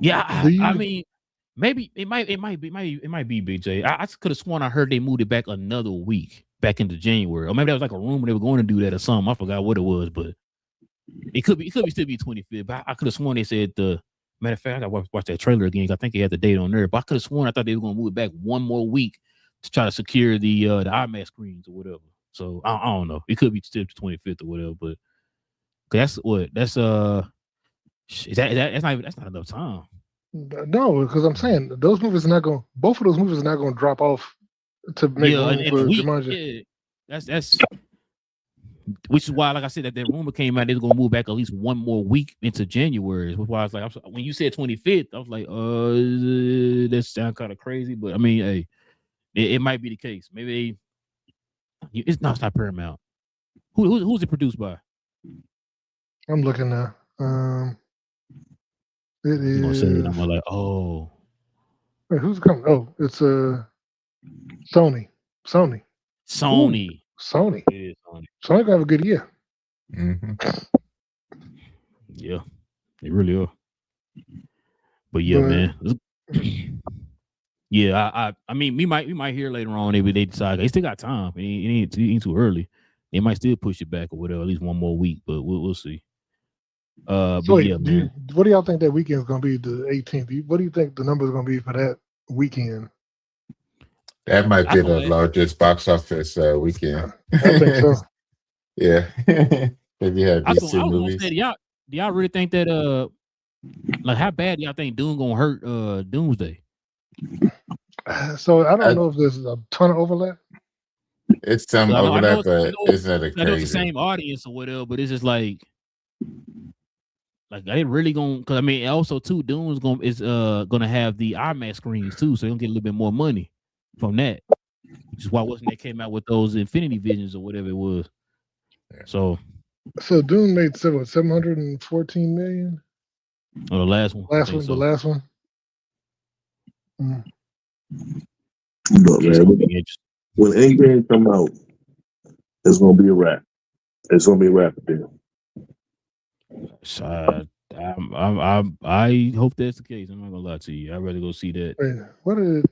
yeah, I mean. Maybe it might be BJ. I could have sworn I heard they moved it back another week, back into January, or maybe that was like a rumor they were going to do that or something. I forgot what it was, but it could still be 25th. But I could have sworn they said the matter of fact. I got to watch that trailer again. I think they had the date on there, but I could have sworn I thought they were going to move it back one more week to try to secure the IMAX screens or whatever. So I don't know. It could be still the 25th or whatever, but that's that's not enough time. No, because I'm saying those movies are not going. Both of those movies are not going to drop off to make room for Jumanji. Yeah, that's which is why, like I said, that rumor came out they're going to move back at least one more week into January. Which why I was like, when you said 25th, I was like, that sounds kind of crazy, but I mean, hey, it might be the case. Maybe it's not Paramount. Who's it produced by? I'm looking now. It You gonna say it? I'm is. like, oh, Wait, who's coming? Oh, it's Sony. Sony. Sony. Sony. It is Sony. Sony gonna have a good year. Mm-hmm. Yeah, they really are. But yeah, man. Yeah, I mean, we might hear later on. Maybe they decide they still got time. It ain't too early. They might still push it back or whatever, at least one more week. But we'll see. So but wait, yeah, man. what do y'all think that weekend is gonna be? The 18th. What do you think the number is gonna be for that weekend? That might I be feel the like- largest box office weekend. I think so. Yeah. If you have I these was two gonna movies. say, do y'all really think that like how bad do y'all think Doom gonna hurt Doomsday? So I don't know if there's a ton of overlap. It's some I know overlap, it's- but it's not a I know it's the crazy. same audience or whatever, but it's just like I didn't really gonna because I mean also too Doom is gonna have the IMAX screens too, so they'll get a little bit more money from that. Which is why wasn't they came out with those Infinity Visions or whatever it was. Yeah. So Doom made 714 million. the last one. The last one. Look, man, when Endgame come out, it's gonna be a wrap. It's gonna be a wrap deal. So, I hope that's the case. I'm not gonna lie to you. I'd rather go see that. Wait, what did?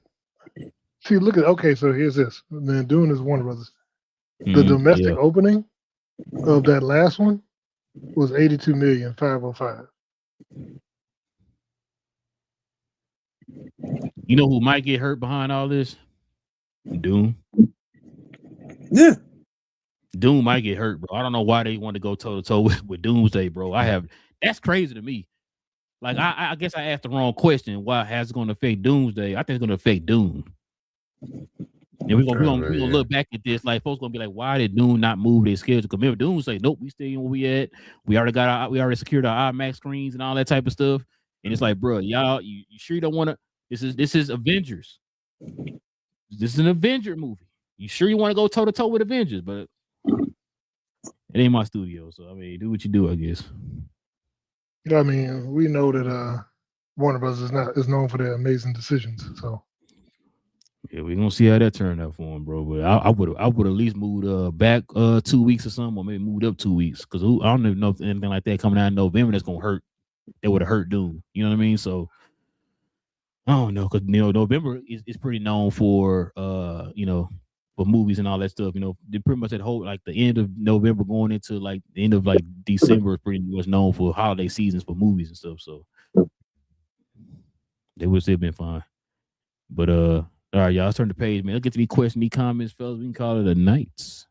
See, look at. Okay, so here's this. Then Dune is Warner Brothers. The domestic opening of that last one was 82,505,000. You know who might get hurt behind all this? Doom. Yeah. Doom might get hurt, bro. I don't know why they want to go toe to toe with Doomsday, bro. That's crazy to me. Like I guess I asked the wrong question. Why has it going to affect Doomsday? I think it's going to affect Doom. And we're gonna look back at this like folks gonna be like, why did Doom not move their schedule? Because remember, Doom say, nope, we stay where we at. We already secured our IMAX screens and all that type of stuff. And it's like, bro, y'all, you sure you don't want to? This is Avengers. This is an Avenger movie. You sure you want to go toe to toe with Avengers? But it ain't my studio, so I mean, do what you do, I guess. I mean, we know that Warner Bros. is known for their amazing decisions. So yeah, we're gonna see how that turned out for him, bro. But I would at least moved back 2 weeks or something, or maybe moved up 2 weeks, because I don't even know if anything like that coming out in November that's gonna hurt. That would have hurt Doom. You know what I mean? So I don't know, because November is pretty known for for movies and all that stuff. They pretty much that whole like the end of November going into like the end of like December is pretty much known for holiday seasons for movies and stuff. So they would still been fine. But all right, y'all, let's turn the page, man. Let's get to these questions, these comments, fellas. We can call it a night.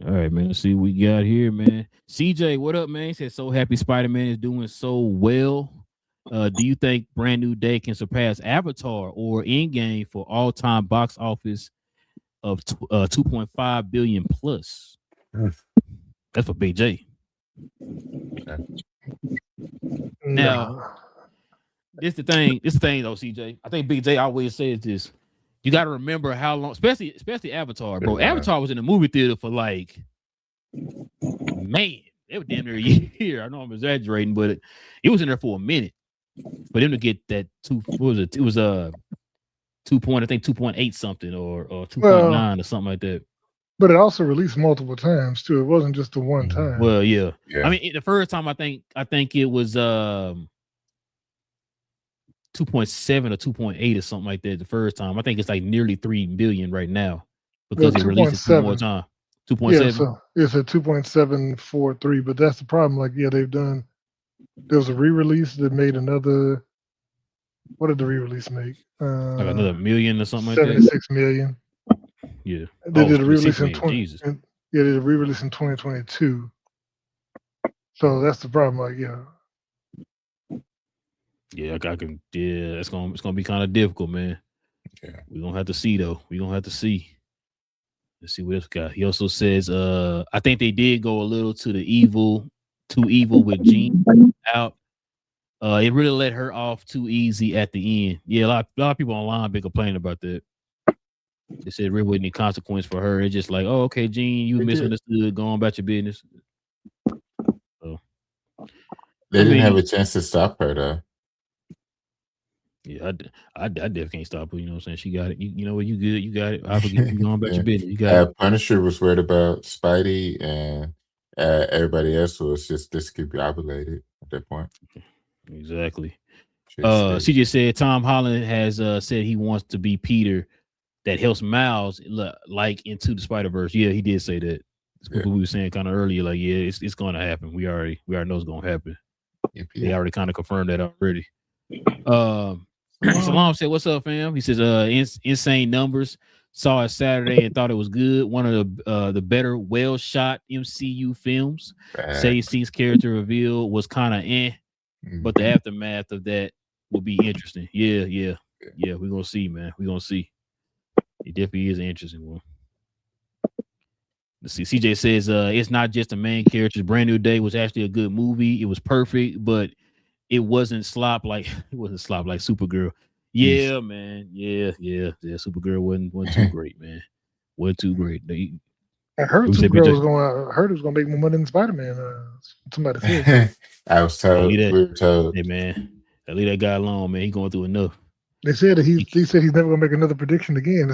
All right, man. Let's see what we got here, man. CJ, what up, man? He said, so happy Spider-Man is doing so well. Do you think Brand New Day can surpass Avatar or Endgame for all-time box office of 2.5 billion plus? That's for Big J. Now, this the thing though, CJ. I think Big J always says this. You got to remember how long, especially Avatar, bro. Avatar was in the movie theater for like, man, it was damn near a year. I know I'm exaggerating, but it was in there for a minute. For them to get that what was it? It was 2.8 something or 2.9 or something like that. But it also released multiple times too. It wasn't just the one time. Well, yeah. I mean, the first time I think it was 2.7 or 2.8 or something like that. The first time, I think it's like nearly 3 billion right now because they released it 2 more times. 2.7. Yeah, so it's a 2.743. But that's the problem. Like, they've done. There was a re-release that made another. What did the re-release make? Like another million or something like that. 76 million. Yeah. They did a re-release in they did a re-release in 2022. So that's the problem. Like, yeah, I can. Yeah, it's gonna be kind of difficult, man. Yeah, we're gonna have to see though. We're gonna have to see. Let's see what else got. He also says, I think they did go a little too evil with Gene out. It really let her off too easy at the end. Yeah, a lot of people online been complaining about that. They said it really wasn't any consequence for her. It's just like, oh, okay, Gene, you misunderstood. Go on about your business. So, They didn't have a chance to stop her though. Yeah, I definitely can't stop her. You know what I'm saying? She got it. You know what? You good. You got it. I forget you going about your business. You got it. Punisher was worried about Spidey, and everybody else was just discombobulated at that point. Exactly. CJ said Tom Holland has said he wants to be Peter that helps Miles like into the Spider-Verse. Yeah, he did say that. It's what we were saying kind of earlier. Like, yeah, it's going to happen. We already know it's going to happen. They already kind of confirmed that already. Salam said, "What's up, fam?" He says, insane numbers. Saw it Saturday and thought it was good. One of the better, well shot MCU films. Say Cease character reveal was kind of but the aftermath of that will be interesting. Yeah. We're gonna see, man. We're gonna see. It definitely is an interesting one. Let's see. CJ says, it's not just the main characters. Brand New Day was actually a good movie. It was perfect, but it wasn't slop like Supergirl. Yeah, man. Yeah. Supergirl wasn't too great, man. Wasn't too great. I heard Supergirl was going. I heard it was going to make more money than Spider-Man. Somebody said. I was told. We were told. Hey, man, leave that guy alone, man. He's going through enough. They said that he said he's never going to make another prediction again.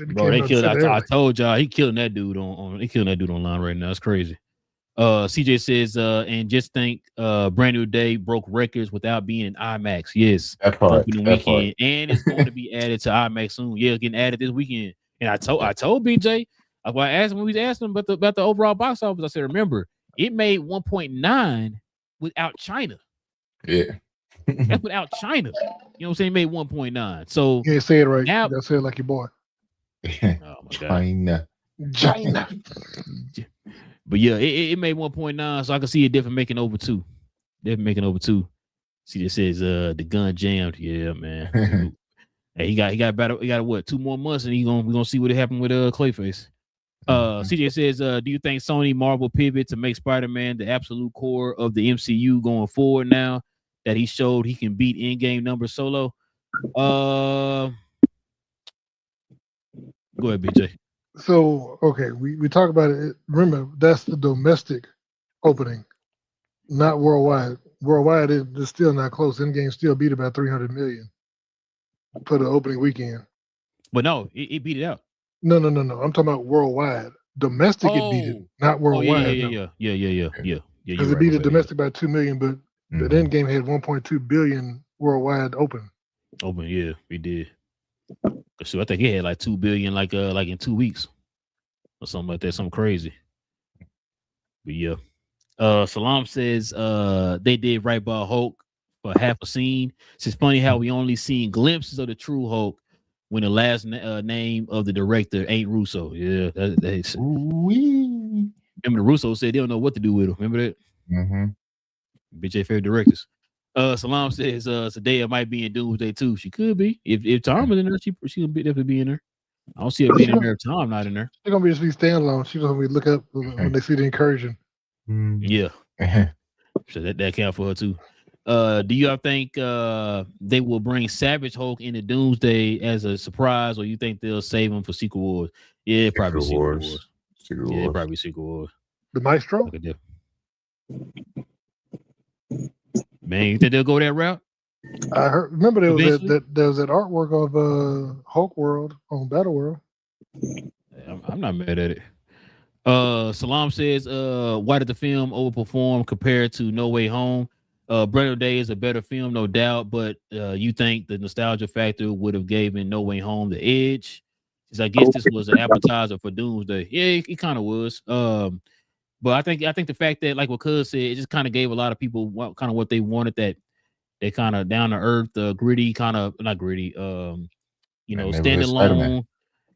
Bro, they killed. I told y'all he killing that dude he killing that dude online right now. It's crazy. CJ says, and just think, Brand New Day broke records without being in IMAX. Yes, that part. And it's going to be added to IMAX soon. Yeah, getting added this weekend. And I told BJ, I asked him when we asked him about the overall box office. I said, remember, it made 1.9 without China. Yeah, that's without China. You know what I'm saying? It made 1.9. So you say it right. Now, you gotta say it like your boy. Oh my God, China. But yeah, it made 1.9, so I can see it definitely making over 2. See, it says the gun jammed. Yeah, man. Hey, he got what, 2 more months, and we're gonna see what happened with Clayface. CJ says, do you think Sony Marvel pivot to make Spider-Man the absolute core of the MCU going forward now that he showed he can beat in-game numbers solo? Go ahead, BJ. So, okay, we talk about it. Remember, that's the domestic opening, not worldwide. Worldwide, it's still not close. Endgame still beat about 300 million for the opening weekend. But no, it beat it out. No. I'm talking about worldwide. Domestic, it beat it, not worldwide. Yeah. Because it beat it domestic by 2 million, but the Endgame had 1.2 billion worldwide open. Yeah, we did. So I think he had like 2 billion, like in 2 weeks or something like that, something crazy. But yeah, Salam says they did right by Hulk for half a scene. It's funny how we only seen glimpses of the true Hulk when the last name of the director ain't Russo. Yeah, that's remember the Russo said they don't know what to do with him. Remember that? BJ favorite directors. Salam says Zendaya might be in Doomsday too. She could be. If Tom is in there, she could definitely be in there. I don't see her being in there if Tom not in there. She's gonna be standalone. She's gonna be look up when they see the incursion. Yeah. So that count for her too. Do y'all think they will bring Savage Hulk into Doomsday as a surprise, or you think they'll save him for Secret Wars? Yeah, probably Secret Wars. Yeah, probably Secret Wars. The Maestro? Man, you think they'll go that route? I heard. Remember there was that artwork of Hulk World on Battle World. I'm not mad at it. Salam says, why did the film overperform compared to No Way Home? Brand New Day is a better film, no doubt, but you think the nostalgia factor would have given No Way Home the edge? Because I guess this was an appetizer for Doomsday. Yeah, it kind of was. But I think the fact that, like what Cuz said, it just kind of gave a lot of people what they wanted, that they kind of down to earth, gritty, kind of not gritty, standalone. Spider-Man.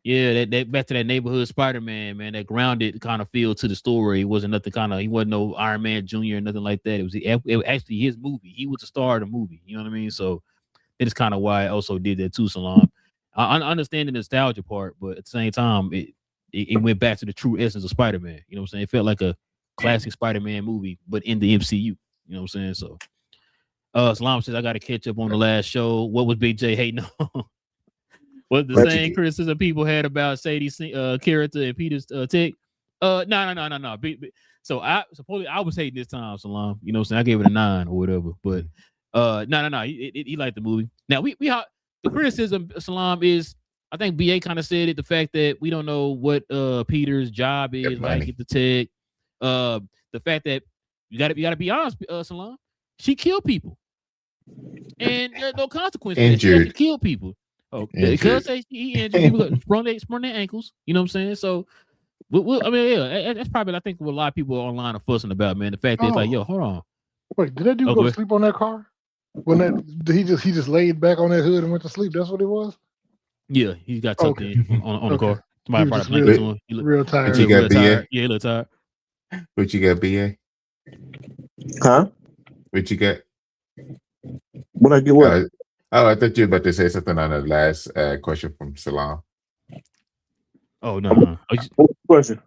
Yeah, that back to that neighborhood Spider-Man, man, that grounded kind of feel to the story. It wasn't nothing he wasn't no Iron Man Jr. or nothing like that. It was actually his movie. He was the star of the movie. You know what I mean? So that is kind of why I also did that too, Salam. I understand the nostalgia part, but at the same time, it went back to the true essence of Spider-Man. You know what I'm saying? It felt like a classic Spider-Man movie, but in the MCU. You know what I'm saying? So Salam says I got to catch up on the last show. What was Big J hating on? Was the Reggie same did. criticism people had about Sadie's character and Peter's tech? No. So I was hating this time, Salam. You know what I'm saying? I gave it a 9 or whatever. But no. He liked the movie. Now the criticism, Salam, is I think BA kind of said it, the fact that we don't know what Peter's job is, how to get the tech. The fact that you gotta be honest, Salam, she killed people. And there's no consequence for that. She actually killed people. Oh, because he injured people, sprung their ankles. You know what I'm saying? So, I mean, yeah, that's probably I think what a lot of people online are fussing about, man. The fact that it's like, yo, hold on. Wait, did that dude go to sleep on that car? When he just laid back on that hood and went to sleep? That's what it was. Yeah, he got tucked in on the car. Somebody brought a blanket to him. He looked real tired. You got BA? Yeah, he looked tired. What you got, BA? Huh? What you got? What I get? What? I thought you were about to say something on the last question from Salam. Oh no. What question?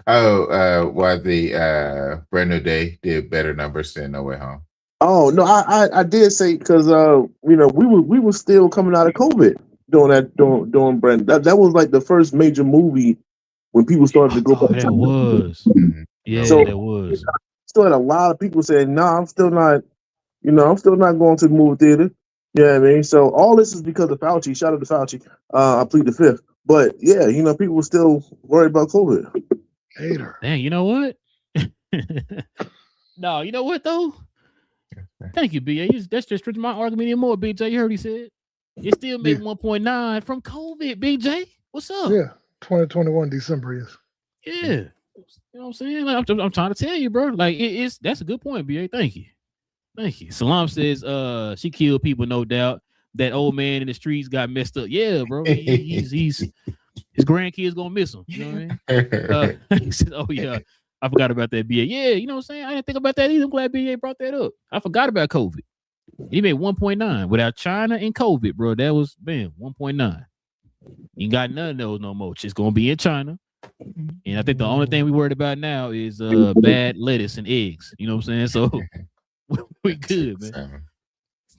Why the Brand New Day did better numbers than No Way Home? Oh no, I did say because we were still coming out of COVID during Brand. That was like the first major movie when people started to go back. That was. Yeah, so that was. Still had a lot of people saying, "No, I'm still not going to the movie theater." You know what I mean? So all this is because of Fauci. Shout out to Fauci. I plead the fifth. But yeah, people were still worried about COVID. Hater. Dang, you know what? No, you know what though? Thank you, BA. That's just strengthened my argument even more, BJ. You heard he said it still made 1.9 from COVID, BJ. What's up? Yeah, 2021 December is. Yeah. You know what I'm saying? Like, I'm trying to tell you, bro. Like that's a good point, BA. Thank you. Salam says she killed people, no doubt. That old man in the streets got messed up. Yeah, bro. He's his grandkids gonna miss him. You know what I mean? He said, oh yeah, I forgot about that BA. Yeah, you know what I'm saying? I didn't think about that either. I'm glad BA brought that up. I forgot about COVID. He made 1.9 without China and COVID, bro. That was 1.9. You got none of those no more. It's gonna be in China. And I think the only thing we worried about now is bad lettuce and eggs. You know what I'm saying? So we good, man.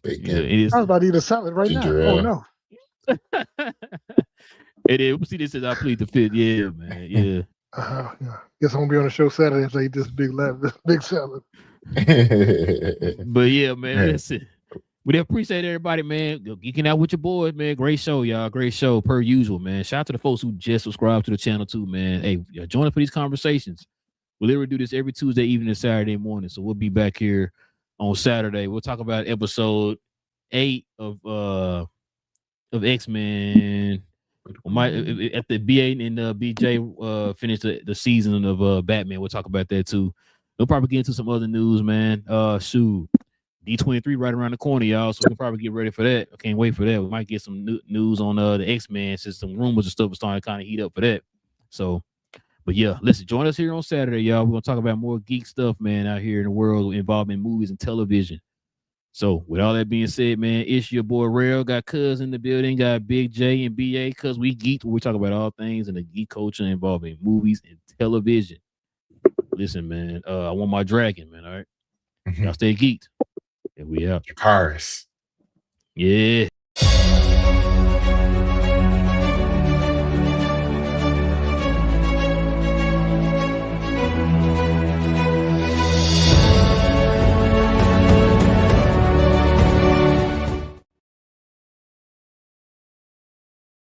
I was about to eat a salad right now. Oh no. It is. See, this is I plead the fifth. Yeah, man. Yeah. Guess I'm gonna be on the show Saturday if I eat this big salad. But yeah, man. Listen, we appreciate everybody, man. Geeking out with your boys, man. Great show, y'all. Great show per usual, man. Shout out to the folks who just subscribed to the channel too, man. Hey, join us for these conversations. We literally do this every Tuesday evening and Saturday morning. So we'll be back here on Saturday. We'll talk about episode 8 of X-Men. At the BA and BJ finish the season of Batman. We'll talk about that too. We'll probably get into some other news, man. Shoot, D23 right around the corner, y'all. So we'll probably get ready for that. I can't wait for that. We might get some news on the X-Men since some rumors and stuff are starting to kind of heat up for that. So, but yeah, listen, join us here on Saturday, y'all. We're gonna talk about more geek stuff, man, out here in the world involving movies and television. So with all that being said, man, it's your boy Rail. Got Cuz in the building, got Big J and BA, cause we geeked. We talk about all things in the geek culture involving movies and television. Listen, man, I want my dragon, man. All right. Y'all stay geeked. And we out. Paris. Yeah.